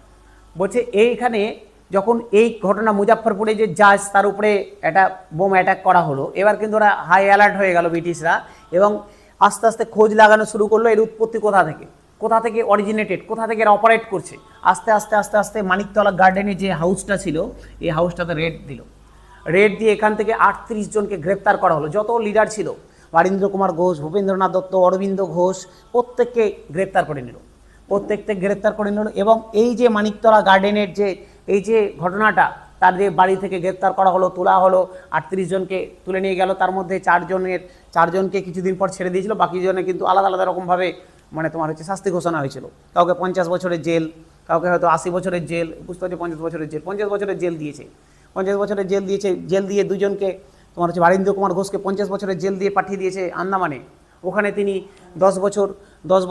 বলছে এইখানে যখন এই ঘটনা মুজাফফরপুরে যে জাজ, তার উপরে একটা বোম অ্যাটাক করা হলো, এবার কিন্তু ওরা হাই অ্যালার্ট হয়ে গেল ব্রিটিশরা, এবং আস্তে আস্তে খোঁজ লাগানো শুরু করলো এর উৎপত্তি কোথা থেকে অরিজিনেটেড, কোথা থেকে এরা অপারেট করছে। আস্তে আস্তে মানিকতলা গার্ডেনে যে হাউসটা ছিল, এই হাউসটাতে রেড দিয়ে এখান থেকে 38 জনকে গ্রেপ্তার করা হলো। যত লিডার ছিল, বারীন্দ্র কুমার ঘোষ, ভূপেন্দ্রনাথ দত্ত, অরবিন্দ ঘোষ, প্রত্যেককে গ্রেপ্তার করে নিল। এবং এই যে মানিকতলা গার্ডেনের এই যে ঘটনাটা, তার যে বাড়ি থেকে গ্রেপ্তার করা হলো, তোলা হলো, 38 জনকে তুলে নিয়ে গেল, তার মধ্যে 4 জনকে কিছুদিন পর ছেড়ে দিয়েছিল, বাকি জনে কিন্তু আলাদা রকমভাবে মানে তোমার হচ্ছে শাস্তি ঘোষণা হয়েছিল। কাউকে 50 বছরের জেল, কাউকে হয়তো 80 বছরের জেল, বুঝতে পারছি 50 বছরের জেল দিয়েছে। 50 বছরের জেল দিয়ে 2 জনকে তোমার হচ্ছে বারীন্দ্র কুমার ঘোষকে 50 বছরের জেল দিয়ে পাঠিয়ে দিয়েছে আন্দামানে। ওখানে তিনি 10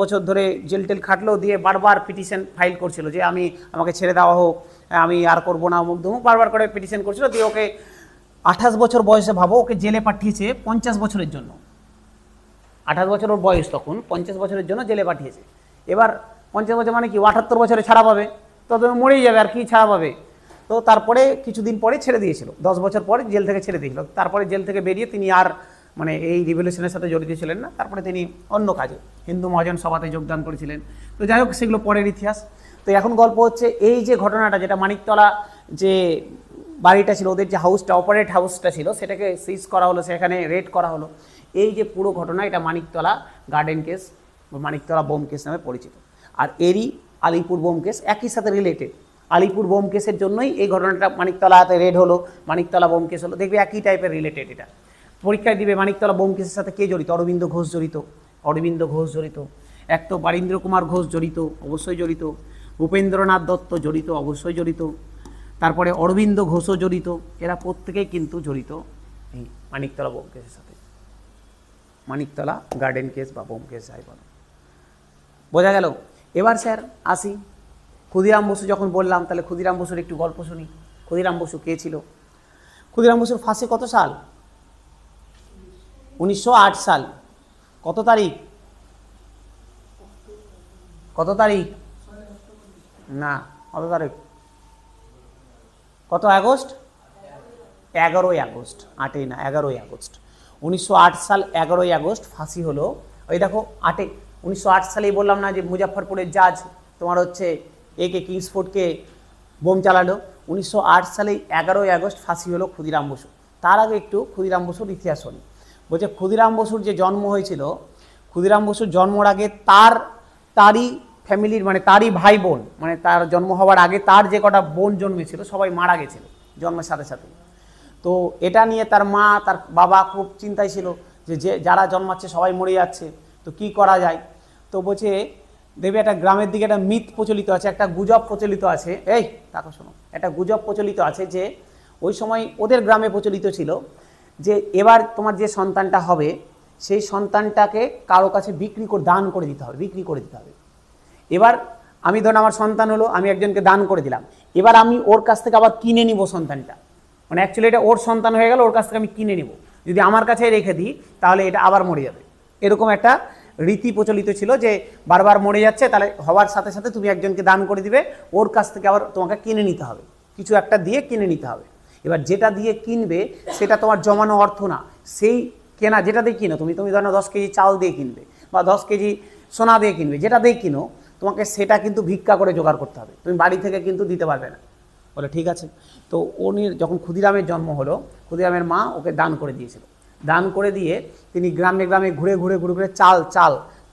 বছর ধরে জেল টেল খাটলো, দিয়ে বারবার পিটিশন ফাইল করছিল যে আমাকে ছেড়ে দেওয়া হোক, আমি আর করবো না, অমুক তমুক বারবার করে পিটিশন করছিল। দিয়ে ওকে 28 বছর বয়সে, ভাবো, ওকে জেলে পাঠিয়েছে 50 বছরের জন্য। 28 বছর ওর বয়স, তখন 50 বছরের জন্য জেলে পাঠিয়েছে। এবার 50 বছর মানে কি 78 বছরে ছাড়া পাবে, তত মরেই যাবে, আর কি ছাড়া পাবে। তো তারপরে কিছুদিন পরে ছেড়ে দিয়েছিল, 10 বছর পরে জেল থেকে ছেড়ে দিয়েছিল। তারপরে জেল থেকে বেরিয়ে তিনি আর মানে এই রিভলিউশনের সাথে জড়িত ছিলেন না, তারপরে তিনি অন্য কাজে হিন্দু মহাজন সভাতে যোগদান করেছিলেন। তো যাই হোক, সেগুলো পরের ইতিহাস। তো এখন গল্প হচ্ছে এই যে ঘটনাটা, যেটা মানিকতলা যে বাড়িটা ছিল, ওদের যে হাউসটা, অপারেট হাউসটা ছিল, সেটাকে সিজ করা হলো, সেখানে রেড করা হলো। এই যে পুরো ঘটনা, এটা মানিকতলা গার্ডেন কেস বা মানিকতলা বোম কেস নামে পরিচিত। আর এরই আলিপুর বোম কেস একই সাথে রিলেটেড। আলিপুর বোম কেসের জন্যই এই ঘটনাটা, মানিকতলাতে রেড হলো, মানিকতলা বোম কেস হলো, দেখবে একই টাইপের রিলেটেড। এটা পরীক্ষায় দিবে মানিকতলা বোম কেসের সাথে কে জড়িত, অরবিন্দ ঘোষ জড়িত, অরবিন্দ ঘোষ জড়িত, এক তো বারীন্দ্র কুমার ঘোষ জড়িত, অবশ্যই জড়িত, ভূপেন্দ্রনাথ দত্ত জড়িত, অবশ্যই জড়িত, তারপরে অরবিন্দ ঘোষও জড়িত। এরা প্রত্যেকেই কিন্তু জড়িত এই মানিকতলা বোম কেসের সাথে, মানিকতলা গার্ডেন কেস বা বোম কেস যাই বলো। বোঝা গেল? এবার স্যার আসি ক্ষুদিরাম বসু, যখন বললাম তাহলে ক্ষুদিরাম বসুর একটু গল্প শুনি। ক্ষুদিরাম বসু কে ছিল? ক্ষুদিরাম বসুর ফাঁসি কত সাল? 1908 সাল। কত তারিখ? কত তারিখ? না, কত তারিখ? কত আগস্ট? 11ই আগস্ট, 8ই না, 11ই আগস্ট 1908 সাল 11ই আগস্ট ফাঁসি হলো। ওই দেখো 1908 সালেই বললাম না যে মুজাফফরপুরের জাজ তোমার হচ্ছে একে কিংসফোর্ডকে বোম চালালো। 1908 সালে 11ই আগস্ট ফাঁসি হলো ক্ষুদিরাম বসু। তার আগে একটু ক্ষুদিরাম বসুর ইতিহাস শুনি। বলছে ক্ষুদিরাম বসুর যে জন্ম হয়েছিল, ক্ষুদিরাম বসুর জন্মর আগে তারই ফ্যামিলির মানে তারই ভাই বোন, মানে তার জন্ম হওয়ার আগে তার যে কটা বোন জন্মেছিল সবাই মারা গেছিল জন্মের সাথে সাথে। তো এটা নিয়ে তার মা তার বাবা খুব চিন্তায় ছিল যে যারা জন্মাচ্ছে সবাই মরে যাচ্ছে, তো কি করা যায়। তো বলছে দেখবে একটা গ্রামের দিকে একটা মিথ প্রচলিত আছে, একটা গুজব প্রচলিত আছে, এই তাকে শোনো, একটা গুজব প্রচলিত আছে যে ওই সময় ওদের গ্রামে প্রচলিত ছিল যে এবার তোমার যে সন্তানটা হবে সেই সন্তানটাকে কারো কাছে দান করে দিতে হবে, বিক্রি করে দিতে হবে। এবার আমি ধরুন আমার সন্তান হলো, আমি একজনকে দান করে দিলাম, এবার আমি ওর কাছ থেকে আবার কিনে নিব সন্তানটা, মানে অ্যাকচুয়ালি এটা ওর সন্তান হয়ে গেল, ওর কাছ থেকে আমি কিনে নিব। যদি আমার কাছে রেখে দিই তাহলে এটা আবার মরে যাবে। এরকম একটা রীতি প্রচলিত ছিল যে বারবার মরে যাচ্ছে, তাহলে হওয়ার সাথে সাথে তুমি একজনকে দান করে দিবে, ওর কাছ থেকে আবার তোমাকে কিনে নিতে হবে, কিছু একটা দিয়ে কিনে নিতে হবে। এবার যেটা দিয়ে কিনবে সেটা তোমার জমানো অর্থ না, সেই কেনা যেটা দিয়ে কিনো তুমি ধরো 10 কেজি চাল দিয়ে কিনবে বা 10 কেজি সোনা দিয়ে কিনবে, যেটা দিয়ে কিনো তোমাকে সেটা কিন্তু ভিক্ষা করে জোগাড় করতে হবে, তুমি বাড়ি থেকে কিন্তু দিতে পারবে না। বলে ঠিক আছে। তো উনি যখন ক্ষুদিরামের জন্ম হলো, ক্ষুদিরামের মা ওকে দান করে দিয়েছিল। দান করে দিয়ে তিনি গ্রামে গ্রামে ঘুরে ঘুরে ঘুরে ঘুরে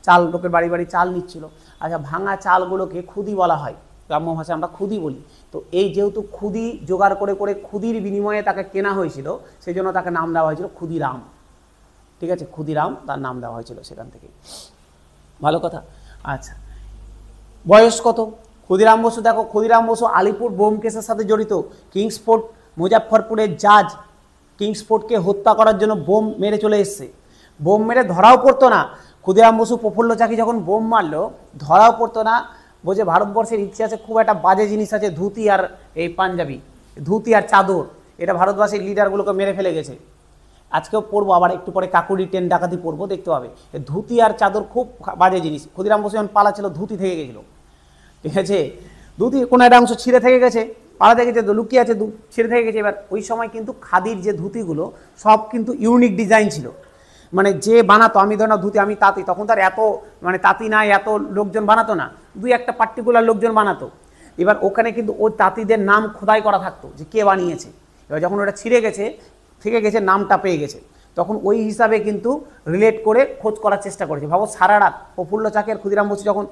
চাল লোকের বাড়ি বাড়ি চাল নিচ্ছিল। আচ্ছা, ভাঙা চালগুলোকে খুদি বলা হয়, গ্রাম্য ভাষায় আমরা খুদি বলি। তো এই যেহেতু খুদি জোগাড় করে করে খুদির বিনিময়ে তাকে কেনা হয়েছিল, সেই জন্য তাকে নাম দেওয়া হয়েছিল ক্ষুদিরাম। ঠিক আছে, ক্ষুদিরাম তার নাম দেওয়া হয়েছিল সেখান থেকে। ভালো কথা। আচ্ছা, বয়স কত ক্ষুদিরাম বসু? দেখো ক্ষুদিরাম বসু আলিপুর বোম কেসের সাথে জড়িত। কিংসফোর্ড মুজাফফরপুরের জাজ কিংসফোর্ডকে হত্যা করার জন্য বোম মেরে চলে এসছে, বোম মেরে ধরাও পড়তো না। ক্ষুদিরাম বসু প্রফুল্ল চাকি যখন বোম মারলো ধরাও পড়তো না। বলছে ভারতবর্ষের ইতিহাসে খুব একটা বাজে জিনিস আছে, ধুতি আর এই পাঞ্জাবি, ধুতি আর চাদর, এটা ভারতবর্ষের লিডারগুলোকে মেরে ফেলে গেছে। আজকেও পড়বো, আবার একটু পরে কাকুরি ট্রেন ডাকাতি পড়বো, দেখতে পাবে ধুতি আর চাদর খুব বাজে জিনিস। ক্ষুদিরাম বসু যখন পালা ছিল ধুতি থেকে গেছিলো, ঠিক আছে, ধুতি কোনো একটা অংশ ছিঁড়ে থেকে গেছে, পালা থেকে যে লুকিয়ে আছে ছিঁড়ে থেকে গেছে। এবার ওই সময় কিন্তু খাদির যে ধুতিগুলো সব কিন্তু ইউনিক ডিজাইন ছিল, মানে যে বানাতো, আমি ধরো ধুতি আমি তাঁতি, তখন তার এত মানে তাঁতি নাই, এত লোকজন বানাতো না, দুই একটা পার্টিকুলার লোকজন বানাতো। এবার ওখানে কিন্তু ওই তাঁতিদের নাম খোদাই করা থাকতো যে কে বানিয়েছে। এবার যখন ওটা ছিঁড়ে গেছে থেকে গেছে, নামটা পেয়ে গেছে, তখন ওই হিসাবে কিন্তু রিলেট করে খোঁজ করার চেষ্টা করেছে। ভাবো সারা রাত প্রফুল্ল চাকি আর ক্ষুদিরাম বসু যখন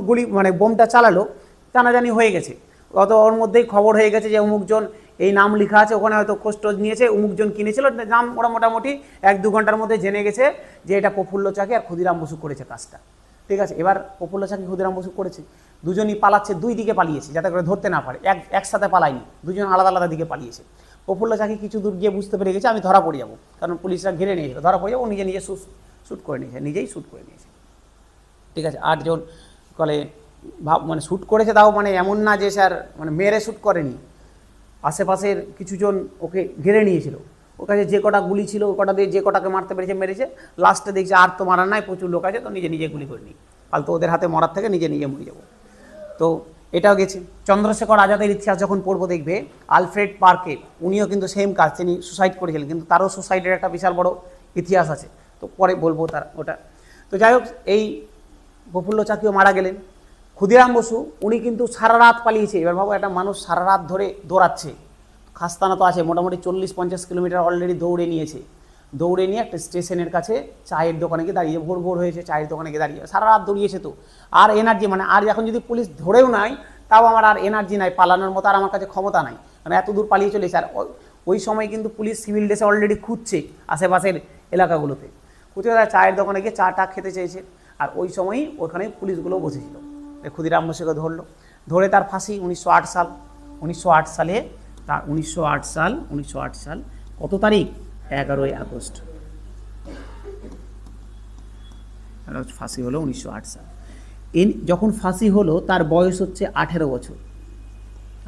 গুলি মানে বোমটা চালালো, জানাজানি হয়ে গেছে, অত ওর মধ্যেই খবর হয়ে গেছে যে অমুকজন এই নাম লেখা আছে, ওখানে হয়তো খোঁজ টোজ নিয়েছে, অমুকজন কিনেছিল, নাম ওরা মোটামুটি 1-2 ঘন্টার মধ্যে জেনে গেছে যে এটা প্রফুল্ল চাকি আর ক্ষুদিরাম বসু করেছে কাজটা। ঠিক আছে, এবার প্রফুল্ল চাকি ক্ষুদিরাম বসু করেছে, দুজনই পালাচ্ছে, দুই দিকে পালিয়েছে যাতে করে ধরতে না পারে, একসাথে পালায়নি, দুজন আলাদা আলাদা দিকে পালিয়েছে। প্রফুল্ল চাকি কিছু দূর গিয়ে বুঝতে পেরে গেছে আমি ধরা পড়ে যাবো, কারণ পুলিশরা ঘিরে নিয়েছিল, ধরা পড়ে যাবো, ও নিজে শ্যুট করে নিয়েছে, নিজেই শ্যুট করে নিয়েছে। ঠিক আছে, 8 জন কলে মানে শ্যুট করেছে, তাও মানে এমন না যে স্যার মানে মেরে শ্যুট করেনি, আশেপাশের কিছুজন ওকে ঘিরে নিয়েছিল, ওর কাছে যে কটা গুলি ছিল ওই কটা দিয়ে যে কটাকে মারতে পেরেছে মেরেছে, লাস্টে দেখছে আর তো মারার নাই, প্রচুর লোক আছে, তো নিজে নিজে গুলি করে নিই, ফালতু ওদের হাতে মরার থেকে নিজে নিজে মরে যাবো। তো এটাও গেছে। চন্দ্রশেখর আজাদের ইতিহাস যখন পড়বো দেখবে আলফ্রেড পার্কে উনিও কিন্তু সেম কাজ, তিনি সুসাইড করেছিলেন, কিন্তু তারও সুসাইডের একটা বিশাল বড় ইতিহাস আছে, তো পরে বলবো তার ওটা। তো যাই হোক, এই প্রফুল্ল চাকিও মারা গেলেন। ক্ষুদিরাম বসু উনি কিন্তু সারা রাত পালিয়েছে। এবার ভাবো একটা মানুষ সারা রাত ধরে দৌড়াচ্ছে, খাস্তানা তো আছে, মোটামুটি 40-50 কিলোমিটার অলরেডি দৌড়ে নিয়েছে। দৌড়ে নিয়ে একটা স্টেশনের কাছে চায়ের দোকানে গিয়ে দাঁড়িয়ে, ভোর ভোর হয়েছে, চায়ের দোকানে গিয়ে দাঁড়িয়ে সারা রাত দৌড়িয়েছে। তো আর এনার্জি, মানে আর এখন যদি পুলিশ ধরেও নাই তাও আমার আর এনার্জি নাই পালানোর মতো, আর আমার কাছে ক্ষমতা নাই, মানে এত দূর পালিয়ে চলেছে। আর ওই সময় কিন্তু পুলিশ সিভিল ড্রেসে অলরেডি খুঁজছে আশেপাশের এলাকাগুলোতে, খুঁজে তারা চায়ের দোকানে গিয়ে চা খেতে চেয়েছে। আর ওই সময়ই ওখানে পুলিশগুলো বসেছিল। ক্ষুদিরাম বসুকে ধরলো, ধরে তার ফাঁসি 1908 সাল। 1908 সালে তার 1908 সাল কত তারিখ? 11ই আগস্ট ফাঁসি হলো 1908 সাল। যখন ফাঁসি হলো তার বয়স হচ্ছে 18 বছর।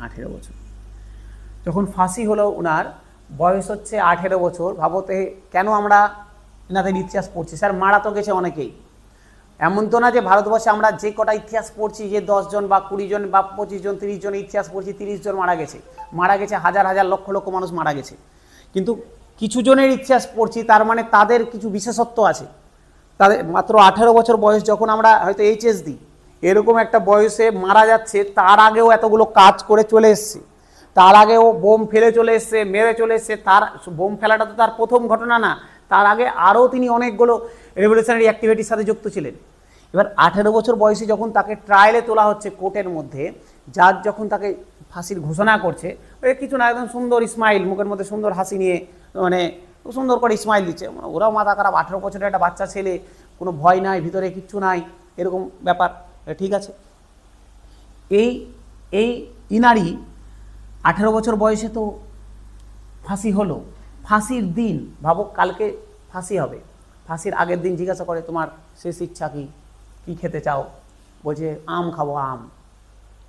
18 বছর যখন ফাঁসি হলো ওনার বয়স হচ্ছে 18 বছর। ভাবতে কেন আমরা এনাদের ইতিহাস পড়ছি? স্যার মারা তো গেছে অনেকেই, এমন তো না যে ভারতবর্ষে আমরা যে কটা ইতিহাস পড়ছি যে 10 জন বা 20 জন বা 25 জন 30 জন ইতিহাস পড়ছি, 30 জন মারা গেছে, হাজার হাজার লক্ষ লক্ষ মানুষ মারা গেছে। কিন্তু কিছু জনের ইতিহাস পড়ছি, তার মানে তাদের কিছু বিশেষত্ব আছে। তাদের মাত্র 18 বছর বয়স, যখন আমরা হয়তো এইচএস দিই এরকম একটা বয়সে মারা যাচ্ছে, তার আগেও এতগুলো কাজ করে চলে এসছে, তার আগেও বোম ফেলে চলে এসছে, মেরে চলে এসছে। তার বোম ফেলাটা তো তার প্রথম ঘটনা না, তার আগে আরও তিনি অনেকগুলো রেভলিউশনারি অ্যাক্টিভিটির সাথে যুক্ত ছিলেন। এবার 18 বছর বয়সে যখন তাকে ট্রায়ালে তোলা হচ্ছে কোর্টের মধ্যে, জাজ যখন তাকে ফাঁসির ঘোষণা করছে, কিছু না, একদম সুন্দর স্মাইল, মুখের মধ্যে সুন্দর হাসি নিয়ে, মানে সুন্দর করে স্মাইল দিচ্ছে। ওরাও মাথা খারাপ, 18 বছরের একটা বাচ্চা ছেলে, কোনো ভয় নাই, ভিতরে কিচ্ছু নাই, এরকম ব্যাপার। ঠিক আছে, এই ইনারি 18 বছর বয়সে তো ফাঁসি হলো। ফাঁসির দিন ভাবো, কালকে ফাঁসি হবে, ফাঁসির আগের দিন জিজ্ঞাসা করে তোমার শেষ ইচ্ছা কি, কী খেতে চাও? বলছে আম খাবো, আম।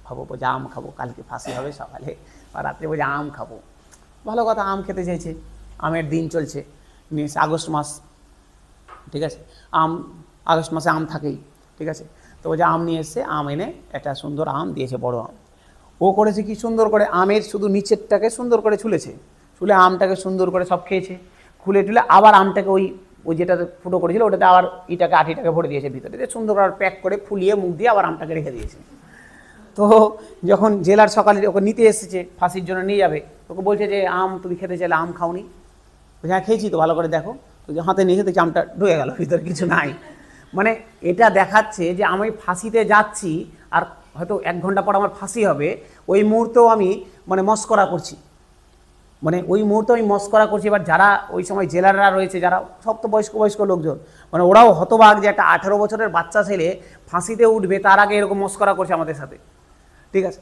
ভাবো, বলছে আম খাবো, কালকে ফাঁসি হবে সকালে বা রাত্রে, বলছে আম খাবো। ভালো কথা, আম খেতে চাইছে, আমের দিন চলছে, আগস্ট মাস, ঠিক আছে, আগস্ট মাসে আম থাকেই, ঠিক আছে। তো বলছে আম নিয়ে এসছে, আম এনে একটা সুন্দর আম দিয়েছে, বড় আম। ও করেছে কি সুন্দর করে, আমের শুধু নিচেরটাকে সুন্দর করে ছুলেছে, ছুলে আমটাকে সুন্দর করে সব খেয়েছে, খুলে টুলে আবার আমটাকে ওই যেটা ফুটো করেছিল ওটাতে আবার আঠিটাকে ভরে দিয়েছে ভিতরে, সুন্দর করে প্যাক করে ফুলিয়ে মুখ দিয়ে আবার আমটাকে রেখে দিয়েছে। তো যখন জেলার সকালে ওকে নিতে এসেছে ফাঁসির জন্য নিয়ে যাবে, ওকে বলছে যে আম তুমি খেতে চাইলে আম খাওনি? হ্যাঁ খেয়েছি তো, ভালো করে দেখো। তো হাতে নিয়ে দেখছি আমটা ঢুকে গেল, ভিতরে কিছু নাই। মানে এটা দেখাচ্ছে যে আমি ফাঁসিতে যাচ্ছি, আর হয়তো 1 ঘন্টা পর আমার ফাঁসি হবে, ওই মুহূর্তেও আমি মানে মস্করা করছি, মানে ওই মুহূর্তে আমি মস্করা করছি। এবার যারা ওই সময় জেলাররা রয়েছে, যারা সব তো বয়স্ক লোকজন, মানে ওরাও হতবাক যে একটা 18 বছরের বাচ্চা ছেলে ফাঁসিতে উঠবে, তার আগে এরকম মস্করা করছে আমাদের সাথে, ঠিক আছে।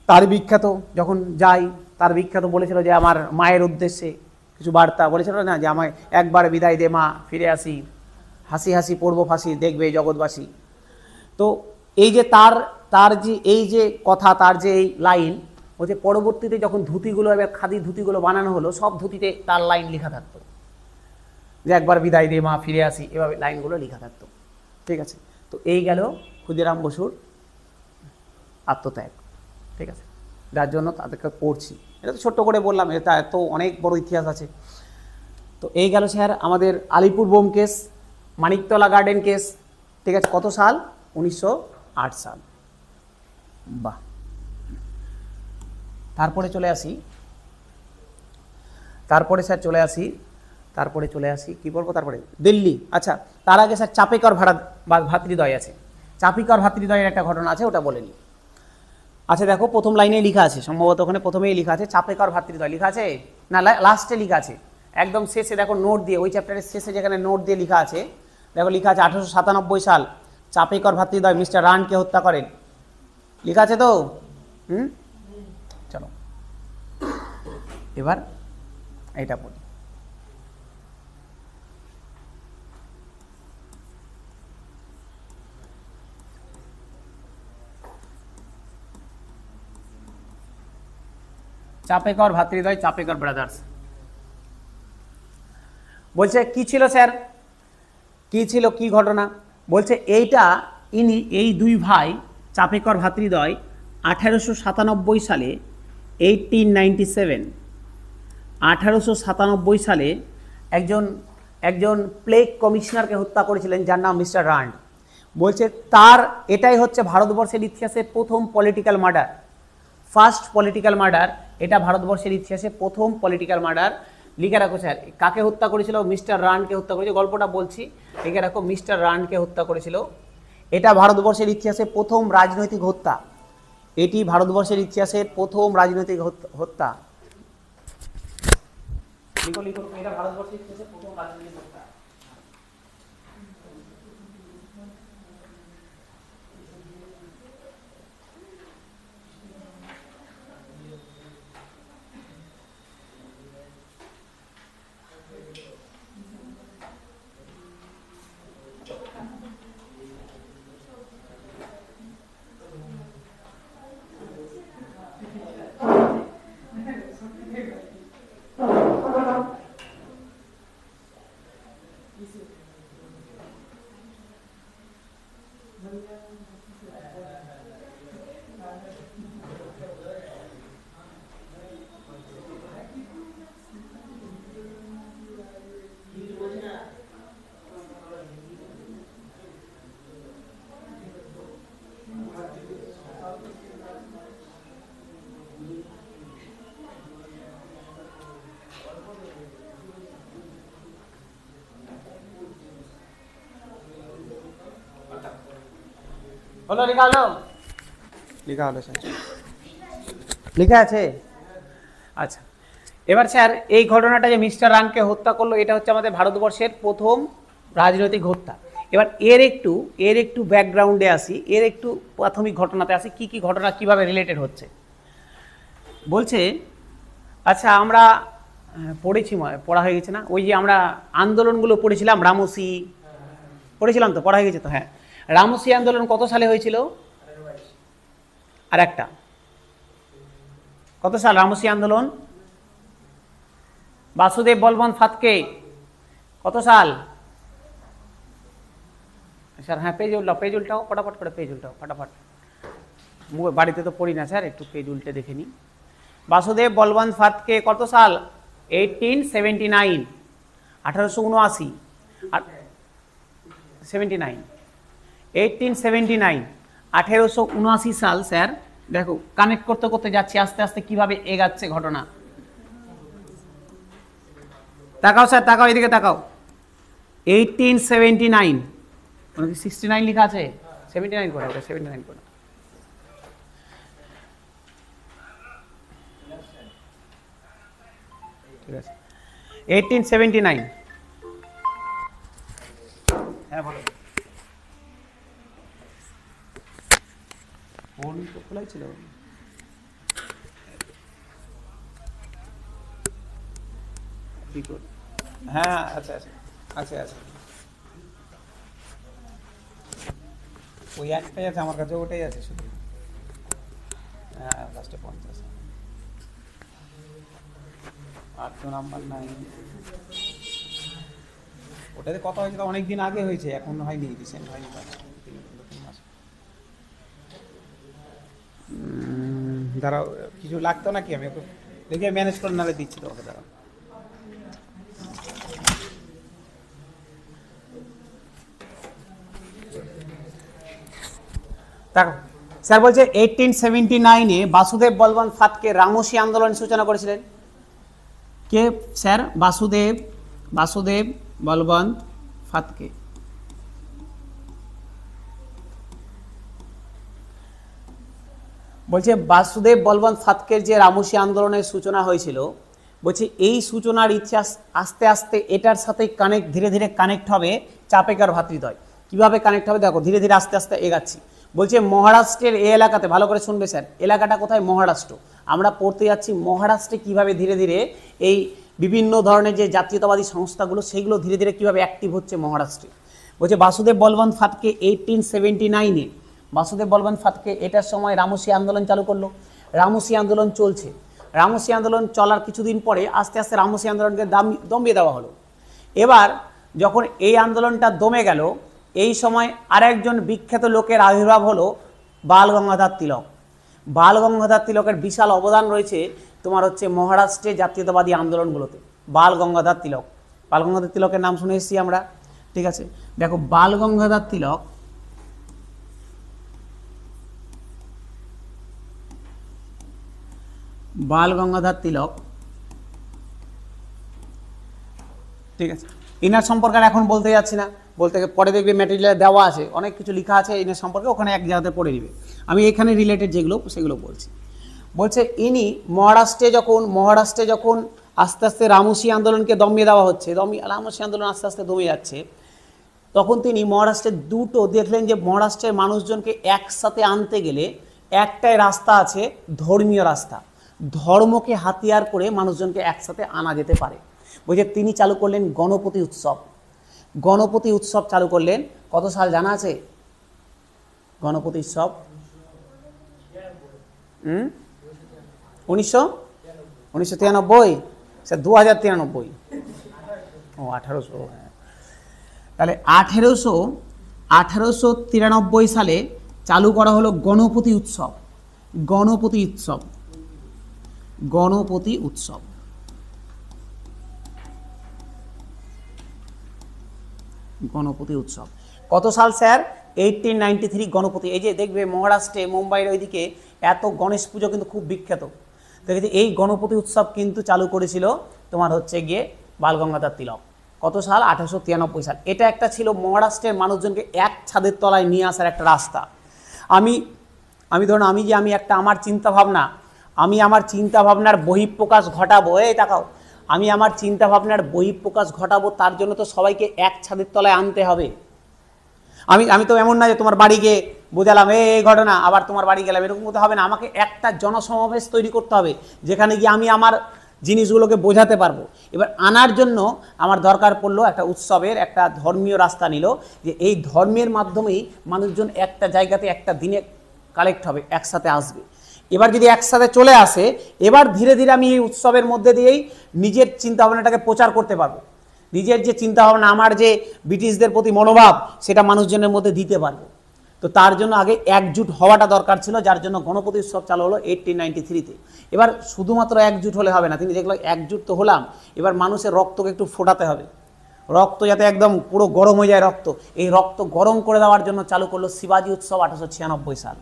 তার বিখ্যাত যখন যাই, তার বিখ্যাত বলেছিল যে আমার মায়ের উদ্দেশ্যে কিছু বার্তা বলেছিল না, যে আমায় একবার বিদায় দে মা, ফিরে আসি, হাসি হাসি পড়বো ফাঁসি, দেখবে জগৎবাসী। তো এই যে তার যে এই যে কথা, তার যে এই লাইন, বলছে পরবর্তীতে যখন ধুতিগুলো এবার খাদি ধুতিগুলো বানানো হলো, সব ধুতিতে তার লাইন লেখা থাকতো, যে একবার বিদায় দে মা, ফিরে আসি, এভাবে লাইনগুলো লেখা থাকতো, ঠিক আছে। তো এই গেল ক্ষুদিরাম বসুর আত্মত্যাগ, ঠিক আছে, যার জন্য তাদেরকে পড়ছি। এটা তো ছোট্ট করে বললাম, এটা এত অনেক বড় ইতিহাস আছে। তো এই গেল স্যার আমাদের Alipore bomb case, Maniktala garden case, ঠিক আছে। কত সাল? 1908 সাল। বাহ। তারপরে চলে আসি, কি বলবো তারপরে, দিল্লি। আচ্ছা, তার আগে স্যার চাপেকর ভাতৃদ্বয় আছে, চাপিকর ভাতৃদ্বয়ের একটা ঘটনা আছে, ওটা বলে নিই। আচ্ছা দেখো, প্রথম লাইনেই লেখা আছে, সম্ভবত ওখানে প্রথমেই লেখা আছে চাপেকর ভাতৃদ্বয়, লেখা আছে না লাস্টে লেখা আছে, একদম শেষে দেখো নোট দিয়ে, ওই চ্যাপ্টারের শেষে যেখানে নোট দিয়ে লেখা আছে, দেখো লেখা আছে 1897 সাল চাপেকর ভাতৃদ্বয় মিস্টার রানকে হত্যা করেন, লেখা আছে তো। চলো এবার এটা পড়ি। চাপেকর ভাতৃদ্বয়, চাপেকর ব্রাদার্স। বলছে কি ছিল স্যার, কি ছিল, কি ঘটনা? বলছে এইটা এই দুই ভাই চাপেকর ভ্রাতৃদ্বয় 1897 সালে 1897 সালে একজন প্লেগ কমিশনারকে হত্যা করেছিলেন যার নাম মিস্টার রান্ড। বলছে এটাই হচ্ছে ভারতবর্ষের ইতিহাসে প্রথম political murder, first political murder. এটা ভারতবর্ষের ইতিহাসে প্রথম পলিটিক্যাল মার্ডার। লিখে রাখো স্যার, কাকে হত্যা করেছিল? মিস্টার রান্ডকে হত্যা করেছিল। গল্পটা বলছি, লিখে রাখো, মিস্টার রান্ডকে হত্যা করেছিল। এটা ভারতবর্ষের ইতিহাসে প্রথম রাজনৈতিক হত্যা, এটি ভারতবর্ষের ইতিহাসের প্রথম রাজনৈতিক হত্যা। লিখো লিখো, এটা ভারতবর্ষের ইতিহাসে প্রথম রাজনৈতিক হত্যা। হলো, লেখা হলো, লেখা হলো স্যার, লেখা আছে। আচ্ছা, এবার স্যার এই ঘটনাটা যে মিস্টার রানকে হত্যা করলো, এটা হচ্ছে আমাদের ভারতবর্ষের প্রথম রাজনৈতিক হত্যা। এবার এর একটু ব্যাকগ্রাউন্ডে আসি, এর একটু প্রাথমিক ঘটনাতে আসি, কি কি ঘটনা কিভাবে রিলেটেড হচ্ছে। বলছে আচ্ছা আমরা পড়েছি, পড়া হয়ে গেছে না? ওই যে আমরা আন্দোলনগুলো পড়েছিলাম, রামসি পড়েছিলাম তো, পড়া হয়ে গেছে তো? হ্যাঁ, রামসি আন্দোলন কত সালে হয়েছিল? আর একটা কত সাল রামসি আন্দোলন? বাসুদেব বলবন্ত ফাতকে কত সাল? স্যার হ্যাঁ, পেজ উল্টাও ফটাফট করে, পেজ উল্টাও ফটাফট। বাড়িতে তো পড়ি না স্যার, একটু পেজ উল্টে দেখে নিই। বাসুদেব বলবন্ত ফাতকে কত সাল? 1879, 1879, 1879, 1879 সাল স্যার। দেখো কানেক্ট করতে করতে যাচ্ছি আস্তে আস্তে কিভাবে এগাচ্ছে ঘটনা। তাকাও স্যার, তাকাও, এদিকে তাকাও। 1879, 69 লেখা আছে, 79 করে, 79 করে। ঠিক আছে, 1879। হ্যাঁ বলো। ফোন তো খোলাই ছিল। হ্যাঁ আচ্ছা আচ্ছা আচ্ছা আচ্ছা, ওই একটাই আছে আমার কাছে, ওটাই আছে শুধু। হ্যাঁ লাস্টে 50, 8 নাম্বার নাই। ওটাতে কথা হয়েছে অনেকদিন আগে হয়েছে, এখন হয়নি, রিসেন্ট হয়নি। দাঁড়াও, কিছু লাগতো নাকি? আমি ওকে দেখে ম্যানেজ করে নালে দিচ্ছি তোমাকে, দাঁড়াও। স্যার বলছে 1879-এ বাসুদেব বলবন্ত ফাতকে রামসি আন্দোলনের সূচনা করেছিলেন। কে স্যার? বাসুদেব বলবন্ত ফাতকে। বলছে বাসুদেব বলবন্ত ফাতকের যে রামসি আন্দোলনের সূচনা হয়েছিল, বলছে এই সূচনার ইতিহাস আস্তে আস্তে এটার সাথে ধীরে ধীরে কানেক্ট হবে চাপেকর ভ্রাতৃদ্বয়। কিভাবে কানেক্ট হবে দেখো, ধীরে ধীরে আস্তে আস্তে এগাচ্ছি। বলছে মহারাষ্ট্রের এই এলাকাতে, ভালো করে শুনবে স্যার, এলাকাটা কোথায়? মহারাষ্ট্র। আমরা পড়তে যাচ্ছি মহারাষ্ট্রে কিভাবে ধীরে ধীরে এই বিভিন্ন ধরনের যে জাতীয়তাবাদী সংস্থাগুলো, সেইগুলো ধীরে ধীরে কিভাবে অ্যাক্টিভ হচ্ছে মহারাষ্ট্রে। বলছে বাসুদেব বলবন্ত ফাতকে 1879-এ বাসুদেব বলবন্ত ফাতকে এটার সময় রামসি আন্দোলন চালু করলো। রামসি আন্দোলন চলছে, রামসি আন্দোলন চলার কিছুদিন পরে আস্তে আস্তে রামসি আন্দোলনকে দমিয়ে দেওয়া হলো। এবার যখন এই আন্দোলনটা দমে গেল, এই সময় আরেকজন বিখ্যাত লোকের আবির্ভাব হলো বাল গঙ্গাধর তিলক। বাল গঙ্গাধর তিলকের বিশাল অবদান রয়েছে তোমার হচ্ছে মহারাষ্ট্রে জাতীয়তাবাদী আন্দোলনগুলোতে। বাল গঙ্গাধর তিলক, বাল গঙ্গাধর তিলকের নাম শুনে এসেছি আমরা, ঠিক আছে। দেখো বাল গঙ্গাধর তিলক বাল গঙ্গাধর তিলক, ঠিক আছে। ইনার সম্পর্কে এখন বলতে যাচ্ছি না, বলতে পরে দেখবে ম্যাটেরিয়াল দেওয়া আছে, অনেক কিছু লেখা আছে ইনার সম্পর্কে, ওখানে এক জায়গাতে পড়ে দিবে। আমি এখানে রিলেটেড যেগুলো সেগুলো বলছি। বলছে ইনি মহারাষ্ট্রে যখন আস্তে আস্তে রামসি আন্দোলনকে দমিয়ে দেওয়া হচ্ছে, রামসি আন্দোলন আস্তে আস্তে দমে যাচ্ছে, তখন তিনি মহারাষ্ট্রের দেখলেন যে মহারাষ্ট্রের মানুষজনকে একসাথে আনতে গেলে একটাই রাস্তা আছে, ধর্মীয় রাস্তা। ধর্মকে হাতিয়ার করে মানুষজনকে একসাথে আনা যেতে পারে। বলছে তিনি চালু করলেন গণপতি উৎসব। গণপতি উৎসব চালু করলেন কত সাল জানা আছে? গণপতি উৎসব 1993, সে 2093, ও 1800, তাহলে 1893 সালে চালু করা হলো গণপতি উৎসব। গণপতি উৎসব, গণপতি উৎসব, গণপতি উৎসব কত সাল স্যার? 1893 গণপতি। এই যে দেখবে মহারাষ্ট্রে মুম্বাইয়ের ওইদিকে এত গণেশ পুজো কিন্তু খুব বিখ্যাত। দেখেছি এই গণপতি উৎসব কিন্তু চালু করেছিল তোমার হচ্ছে গিয়ে বাল গঙ্গাধর তিলক। কত সাল? 1893 সাল। এটা একটা ছিল মহারাষ্ট্রের মানুষজনকে এক ছাদের তলায় নিয়ে আসার একটা রাস্তা। ধরুন আমি একটা আমার চিন্তাভাবনার বহিঃপ্রকাশ ঘটাবো, এই তাকাও, আমি আমার চিন্তাভাবনার বহিঃপ্রকাশ ঘটাবো, তার জন্য তো সবাইকে এক ছাদের তলায় আনতে হবে। আমি তো এমন না যে তোমার বাড়ি গিয়ে বোঝালাম এই ঘটনা, আবার তোমার বাড়ি গেলাম, এরকম তো হবে না। আমাকে একটা জনসমাবেশ তৈরি করতে হবে যেখানে গিয়ে আমি আমার জিনিসগুলোকে বোঝাতে পারবো। এবার আনার জন্য আমার দরকার পড়লো একটা উৎসবের, একটা ধর্মীয় রাস্তা নিল, যে এই ধর্মের মাধ্যমেই মানুষজন একটা জায়গাতে একটা দিনে কালেক্ট হবে, একসাথে আসবে। এবার যদি একসাথে চলে আসে, এবার ধীরে ধীরে আমি এই উৎসবের মধ্যে দিয়েই নিজের চিন্তাভাবনাটাকে প্রচার করতে পারবো। নিজের যে চিন্তাভাবনা, আমার যে ব্রিটিশদের প্রতি মনোভাব, সেটা মানুষজনের মধ্যে দিতে পারবো। তো তার জন্য আগে একজুট হওয়াটা দরকার ছিল, যার জন্য গণপতি উৎসব চালু হলো 1893-তে। এবার শুধুমাত্র একজুট হলে হবে না, তিনি দেখলো একজুট তো হলাম, এবার মানুষের রক্তকে একটু ফোটাতে হবে, রক্ত যাতে একদম পুরো গরম হয়ে যায় রক্ত। এই রক্ত গরম করে দেওয়ার জন্য চালু করলো শিবাজি উৎসব 1896 সাল।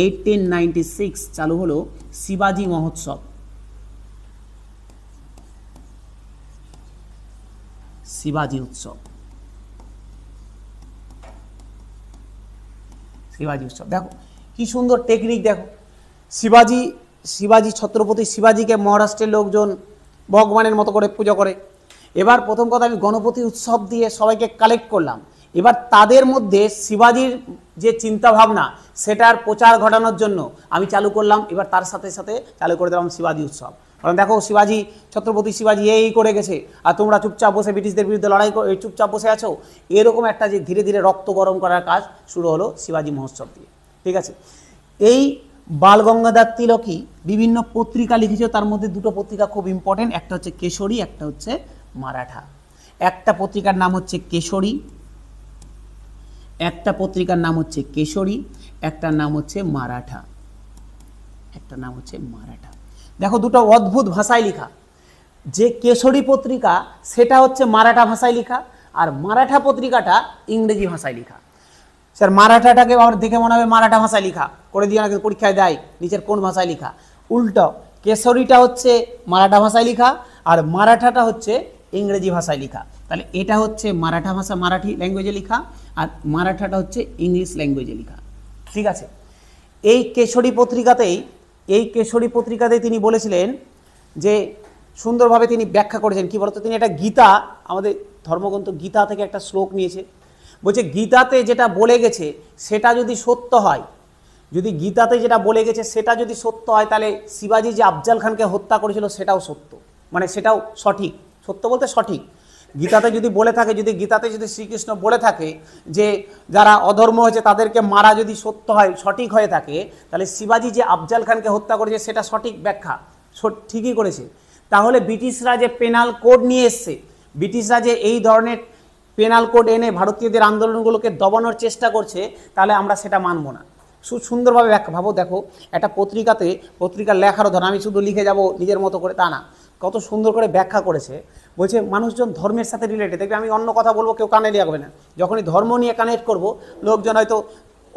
1896 চালু হলো শিবাজি মহোৎসব। শিবাজি উৎসব, শিবাজি উৎসব দেখো কি সুন্দর টেকনিক। দেখো শিবাজি ছত্রপতি শিবাজিকে মহারাষ্ট্রের লোকজন ভগবানের মতো করে পুজো করে। এবার প্রথম কথা, আমি গণপতি উৎসব দিয়ে সবাইকে কালেক্ট করলাম। এবার তাদের মধ্যে শিবাজির যে চিন্তাভাবনা, সেটার প্রচার ঘটানোর জন্য আমি চালু করলাম, এবার তার সাথে সাথে চালু করে দিলাম শিবাজি উৎসব। কারণ দেখো ছত্রপতি শিবাজি এই করে গেছে, আর তোমরা চুপচাপ বসে ব্রিটিশদের বিরুদ্ধে লড়াই করে চুপচাপ বসে আছো, এরকম একটা যে ধীরে ধীরে রক্ত গরম করার কাজ শুরু হলো শিবাজি মহোৎসব দিয়ে। ঠিক আছে, এই বাল গঙ্গাধর তিলকই বিভিন্ন পত্রিকা লিখেছে, তার মধ্যে দুটো পত্রিকা খুব ইম্পর্টেন্ট, একটা হচ্ছে কেশরী, একটা হচ্ছে মারাঠা। একটা পত্রিকার নাম হচ্ছে কেশরী, একটা পত্রিকার নাম হচ্ছে কেশরী, একটার নাম হচ্ছে মারাঠা, একটা নাম হচ্ছে মারাঠা। দেখো দুটো অদ্ভুত ভাষায় লেখা। যে কেশরী পত্রিকা সেটা হচ্ছে মারাঠা ভাষায় লেখা, আর মারাঠা পত্রিকাটা ইংরেজি ভাষায় লেখা। স্যার মারাঠাটাকে আবার দেখে মনে হবে মারাঠা ভাষায় লেখা, করে দিয়ে অনেকে পরীক্ষায় দেয় নিচের কোন ভাষায় লেখা। উল্টো, কেশরীটা হচ্ছে মারাঠা ভাষায় লেখা, আর মারাঠাটা হচ্ছে ইংরেজি ভাষায় লেখা। তাহলে এটা হচ্ছে মারাঠা ভাষা, মারাঠি ল্যাঙ্গুয়েজে লেখা, আর মারাঠাটা হচ্ছে ইংলিশ ল্যাঙ্গুয়েজে লেখা। ঠিক আছে, এই কেশরী পত্রিকাতেই তিনি বলেছিলেন যে সুন্দরভাবে তিনি ব্যাখ্যা করেছেন। কি বলতো, তিনি একটা গীতা, আমাদের ধর্মগ্রন্থ গীতা থেকে একটা শ্লোক নিয়েছে। বলছে গীতাতে যেটা বলে গেছে সেটা যদি সত্য হয়, যদি গীতাতে যেটা বলে গেছে সেটা যদি সত্য হয়, তাহলে শিবাজি যে আফজাল খানকে হত্যা করেছিল সেটাও সত্য, মানে সেটাও সঠিক। সত্য বলতে সঠিক। গীতাতে যদি বলে থাকে, যদি শ্রীকৃষ্ণ বলে থাকে যে যারা অধর্ম হয়েছে তাদেরকে মারা যদি সত্য হয়, সঠিক হয়ে থাকে, তাহলে শিবাজি যে আফজাল খানকে হত্যা করেছে সেটা সঠিক ব্যাখ্যা, ঠিকই করেছে। তাহলে ব্রিটিশরা যে পেনাল কোড নিয়ে এসছে, ব্রিটিশরা যে এই ধরনের পেনাল কোড এনে ভারতীয়দের আন্দোলনগুলোকে দবানোর চেষ্টা করছে, তাহলে আমরা সেটা মানব না। সুন্দরভাবে ব্যাখ্যা ভাবো, দেখো একটা পত্রিকার লেখারও ধর, আমি শুধু লিখে যাব নিজের মতো করে তা না, কত সুন্দর করে ব্যাখ্যা করেছে। বলছে মানুষজন ধর্মের সাথে রিলেটেড, দেখবে আমি অন্য কথা বলবো কেউ কানে লাগবে না, যখনই ধর্ম নিয়ে কানেক্ট করব লোকজন হয়তো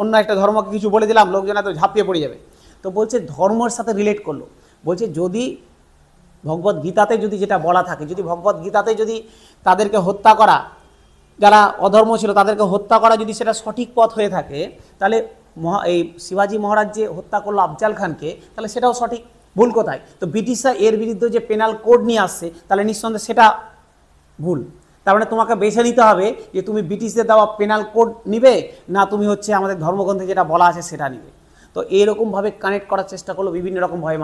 অন্য একটা ধর্মকে কিছু বলে দিলাম, লোকজন হয়তো ঝাঁপিয়ে পড়ে যাবে। তো বলছে ধর্মের সাথে রিলেট করলো, বলছে যদি ভগবদ গীতাতে যদি যেটা বলা থাকে, যদি ভগবদ গীতাতে যদি তাদেরকে হত্যা করা, যারা অধর্ম ছিল তাদেরকে হত্যা করা যদি সেটা সঠিক পথ হয়ে থাকে, তাহলে এই শিবাজি মহারাজ যে হত্যা করলো আফজাল খানকে, তাহলে সেটাও সঠিক, ভুল কোথায়? তো ব্রিটিশরা এর বিরুদ্ধে যে পেনাল কোড নিয়ে আসছে, তাহলে নিঃসন্দেহে সেটা ভুল। তার মানে তোমাকে বেছে নিতে হবে যে তুমি ব্রিটিশদের দেওয়া পেনাল কোড নিবে, না তুমি হচ্ছে আমাদের ধর্মগ্রন্থে যেটা বলা আছে সেটা নিবে। তো এইরকমভাবে কানেক্ট করার চেষ্টা করলো বিভিন্ন রকমভাবে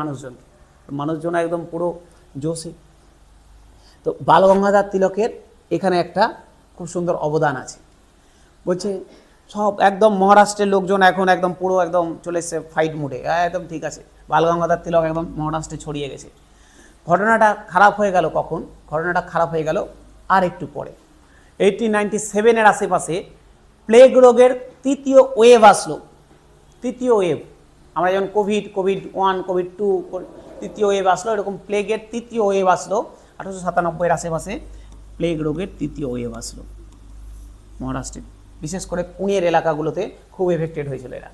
মানুষজন একদম পুরো জোশে। তো বাল গঙ্গাধর তিলকের এখানে একটা খুব সুন্দর অবদান আছে। বলছে সব একদম মহারাষ্ট্রের লোকজন এখন একদম পুরো একদম চলে এসছে ফাইট মুডে, একদম ঠিক আছে, বাল গঙ্গাধর তিলক একদম মহারাষ্ট্রে ছড়িয়ে গেছে। ঘটনাটা খারাপ হয়ে গেল কখন? ঘটনাটা খারাপ হয়ে গেল আর একটু পরে, 1897-এর আশেপাশে প্লেগ রোগের তৃতীয় ওয়েভ আসলো। তৃতীয় ওয়েভ, আমরা যেমন কোভিড-1, কোভিড-2, তৃতীয় ওয়েভ আসলো, এরকম প্লেগের তৃতীয় ওয়েভ আসলো 1897-এর আশেপাশে। প্লেগ রোগের তৃতীয় ওয়েভ আসলো মহারাষ্ট্রে, বিশেষ করে পুনের এলাকাগুলোতে খুব এফেক্টেড হয়েছিল এরা।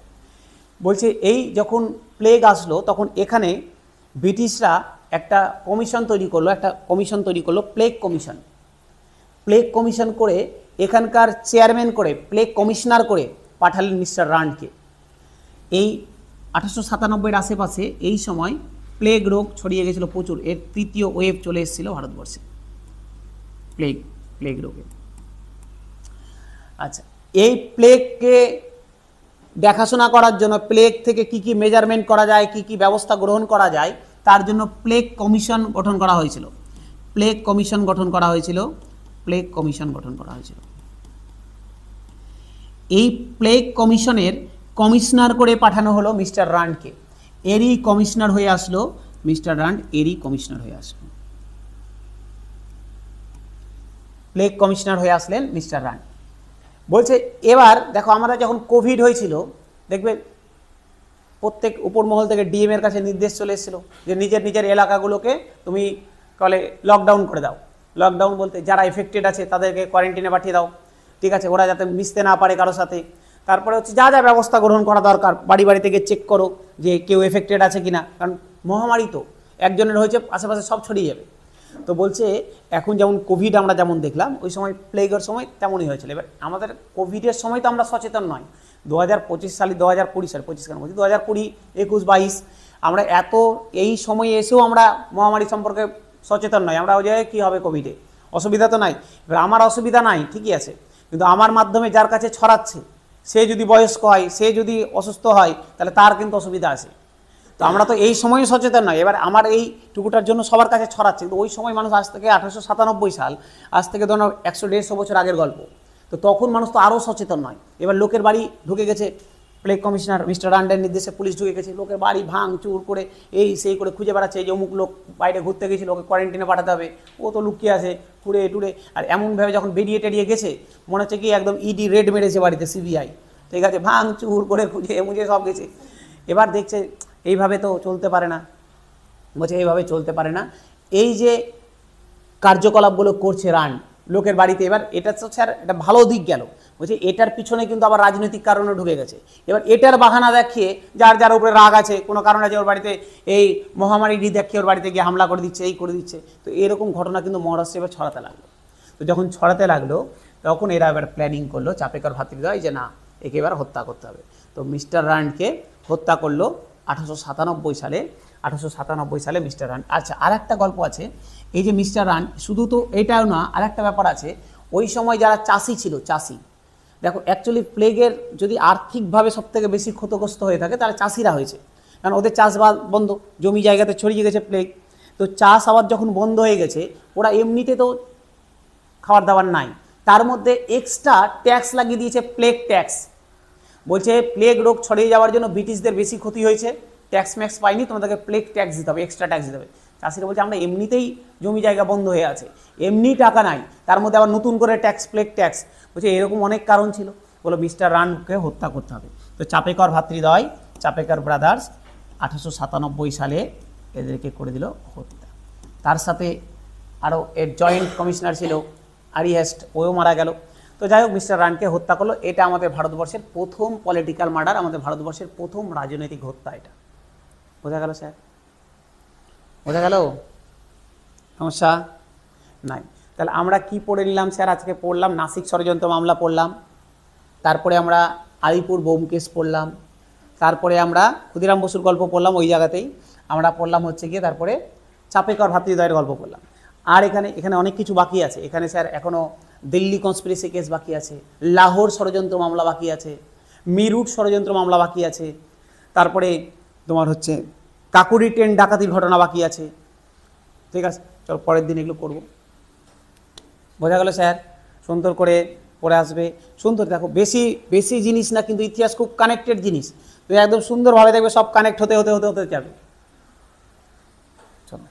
বলছে এই যখন প্লেগ আসলো তখন এখানে ব্রিটিশরা একটা কমিশন তৈরি করলো, প্লেগ কমিশন করে এখানকার চেয়ারম্যান করে, প্লেগ কমিশনার করে পাঠালেন মিস্টার রান্ডকে। এই 1897-এর আশেপাশে এই সময় প্লেগ রোগ ছড়িয়ে গেছিলো প্রচুর, এর তৃতীয় ওয়েভ চলে এসেছিল ভারতবর্ষে প্লেগ রোগে। আচ্ছা, এই প্লেগকে দেখাশোনা করার জন্য, প্লেগ থেকে কি কি মেজারমেন্ট করা যায়, কি কি ব্যবস্থা গ্রহণ করা যায়, তার জন্য প্লেগ কমিশন গঠন করা হয়েছিল। এই প্লেগ কমিশনের কমিশনার করে পাঠানো হলো মিস্টার রান্ডকে। এরই কমিশনার হয়ে আসলো মিস্টার রান্ড, প্লেগ কমিশনার হয়ে আসলেন মিস্টার রান্ড। বলছে এবার দেখো, আমরা যখন কোভিড হয়েছিল, দেখবে প্রত্যেক উপরমহল থেকে ডিএম এর কাছে নির্দেশ চলে এসেছিল যে নিজের এলাকাগুলোকে তুমি কলে লকডাউন করে দাও। লকডাউন বলতে যারা এফেক্টেড আছে তাদেরকে কোয়ারেন্টিনে পাঠিয়ে দাও, ঠিক আছে, ওরা যাতে মিশতে না পারে কারোর সাথে। তারপরে হচ্ছে যা যা ব্যবস্থা গ্রহণ করা দরকার, বাড়ি থেকে চেক করো যে কেউ এফেক্টেড আছে কিনা, কারণ মহামারী তো একজনের হয়েছে আশেপাশে সব ছড়িয়ে যাবে। তো বলছে এখন যেমন কোভিড আমরা যেমন দেখলাম, ওই সময় প্লেগের সময় তেমনই হয়েছিল। এবার আমাদের কোভিডের সময় তো আমরা সচেতন নয়, 2025 সালে, 2020 সালে, 25 কেন বলছি, 2020, 21, 22 আমরা এত এই সময়ে এসেও আমরা মহামারী সম্পর্কে সচেতন নয়। আমরা ওই জায়গায় কী হবে কোভিডে, অসুবিধা তো নাই। এবার আমার অসুবিধা নাই ঠিকই আছে, কিন্তু আমার মাধ্যমে যার কাছে ছড়াচ্ছে, সে যদি বয়স্ক হয়, সে যদি অসুস্থ হয়, তাহলে তার কিন্তু অসুবিধা আছে। তো আমরা তো এই সময়ে সচেতন নয়। এবার আমার এই টুকুটার জন্য সবার কাছে ছড়াচ্ছে, কিন্তু ওই সময় মানুষ, আজ থেকে 1897 সাল, আজ থেকে ধরো 100-150 বছর আগের গল্প, তো তখন মানুষ তো আরও সচেতন নয়। এবার লোকের বাড়ি ঢুকে গেছে, প্লেগ কমিশনার মিস্টার রান্ডের নির্দেশে পুলিশ ঢুকে গেছে, লোকের বাড়ি ভাঙ চুর করে এই সেই করে খুঁজে বেড়াচ্ছে, এই যে অমুক লোক বাইরে ঘুরতে গেছিল, ওকে কোয়ারেন্টিনে পাঠাতে হবে, ও তো লুকিয়ে আছে ঘুরে টুরে। আর এমনভাবে যখন বেরিয়ে টেরিয়ে গেছে, মনে হচ্ছে কি একদম ইডি রেড মেরেছে বাড়িতে, সিবিআই, ঠিক আছে, ভাঙ চুর করে খুঁজে মুজে সব গেছে। এবার দেখছে এইভাবে তো চলতে পারে না, বলছে এইভাবে চলতে পারে না, এই যে কার্যকলাপগুলো করছে রান্ড লোকের বাড়িতে। এবার এটা তো স্যার এটা ভালো দিক গেল, বলছে এটার পিছনে কিন্তু আবার রাজনৈতিক কারণে ঢুকে গেছে। এবার এটার বাহানা দেখিয়ে যার উপরে রাগ আছে, কোনো কারণ আছে, ওর বাড়িতে এই মহামারী দেখিয়ে ওর বাড়িতে গিয়ে হামলা করে দিচ্ছে, এই করে দিচ্ছে। তো এরকম ঘটনা কিন্তু মহারাষ্ট্রে এবার ছড়াতে লাগলো। তো যখন ছড়াতে লাগলো তখন এরা এবার প্ল্যানিং করলো, চাপেকর ভাতৃদ্বয়, যে না, একে এবার হত্যা করতে হবে। তো মিস্টার রান্ডকে হত্যা করলো 1897 সালে মিস্টার রান্ড। আচ্ছা, আর একটা গল্প আছে, এই যে মিস্টার রান্ড, শুধু তো এটাও না, আর একটা ব্যাপার আছে। ওই সময় যারা চাষি ছিল, দেখো অ্যাকচুয়ালি প্লেগের যদি আর্থিকভাবে সবথেকে বেশি ক্ষতিগ্রস্ত হয়ে থাকে তাহলে চাষিরা হয়েছে, কারণ ওদের চাষবাস বন্ধ, জমি জায়গাতে ছড়িয়ে গেছে প্লেগ। তো চাষ আবাদ যখন বন্ধ হয়ে গেছে, ওরা এমনিতে তো খাবার দাবার নাই, তার মধ্যে এক্সট্রা ট্যাক্স লাগিয়ে দিয়েছে, প্লেগ ট্যাক্স। বলছে প্লেগ রোগ ছড়িয়ে যাওয়ার জন্য ব্রিটিশদের বেশি ক্ষতি হয়েছে, ট্যাক্স ম্যাক্স পায়নি, তোমাদেরকে প্লেগ ট্যাক্স দিতে হবে, এক্সট্রা ট্যাক্স দিতে হবে। চাষিরা বলছে আমরা এমনিতেই জমি জায়গা বন্ধ হয়ে আছে, এমনি টাকা নাই, তার মধ্যে আবার নতুন করে ট্যাক্স প্লেগ ট্যাক্স, বলছে এরকম অনেক কারণ ছিল, বলো মিস্টার রানকে হত্যা করতে হবে। তো চাপেকর ভাতৃদ্বয়, চাপেকর ব্রাদার্স 1897 সালে এদেরকে করে দিল হত্যা। তার সাথে আরও এর জয়েন্ট কমিশনার ছিল আরিহেস্ট, ওও মারা গেল। তো যাই হোক, মিস্টার রানকে হত্যা করলো। এটা আমাদের ভারতবর্ষের প্রথম পলিটিক্যাল মার্ডার, আমাদের ভারতবর্ষের প্রথম রাজনৈতিক হত্যা। এটা বোঝা গেল স্যার? বোঝা গেল? সমস্যা নাই। তাহলে আমরা কি পড়ে নিলাম স্যার? আজকে পড়লাম নাসিক ষড়যন্ত্র মামলা পড়লাম, তারপরে আমরা আলিপুর বোমকেস পড়লাম, তারপরে আমরা ক্ষুদিরাম বসুর গল্প পড়লাম, ওই জায়গাতেই আমরা পড়লাম হচ্ছে গিয়ে, তারপরে চাপেকর ভাতৃদ্বয়ের গল্প পড়লাম। আর এখানে অনেক কিছু বাকি আছে। এখানে স্যার এখনও দিল্লি কনস্পিরেসি কেস বাকি আছে, লাহোর ষড়যন্ত্র মামলা বাকি আছে, মিরুট ষড়যন্ত্র মামলা বাকি আছে, তারপরে তোমার হচ্ছে কাকুরি ট্রেন ডাকাতির ঘটনা বাকি আছে। ঠিক আছে, চল পরের দিন এগুলো করব। বোঝা গেল স্যার? সুন্দর করে পড়ে আসবে, সুন্দর দেখো, বেশি বেশি জিনিস না, কিন্তু ইতিহাস খুব কানেক্টেড জিনিস, তো একদম সুন্দরভাবে দেখবে সব কানেক্ট হতে হতে হতে হতে যাবে। চলো।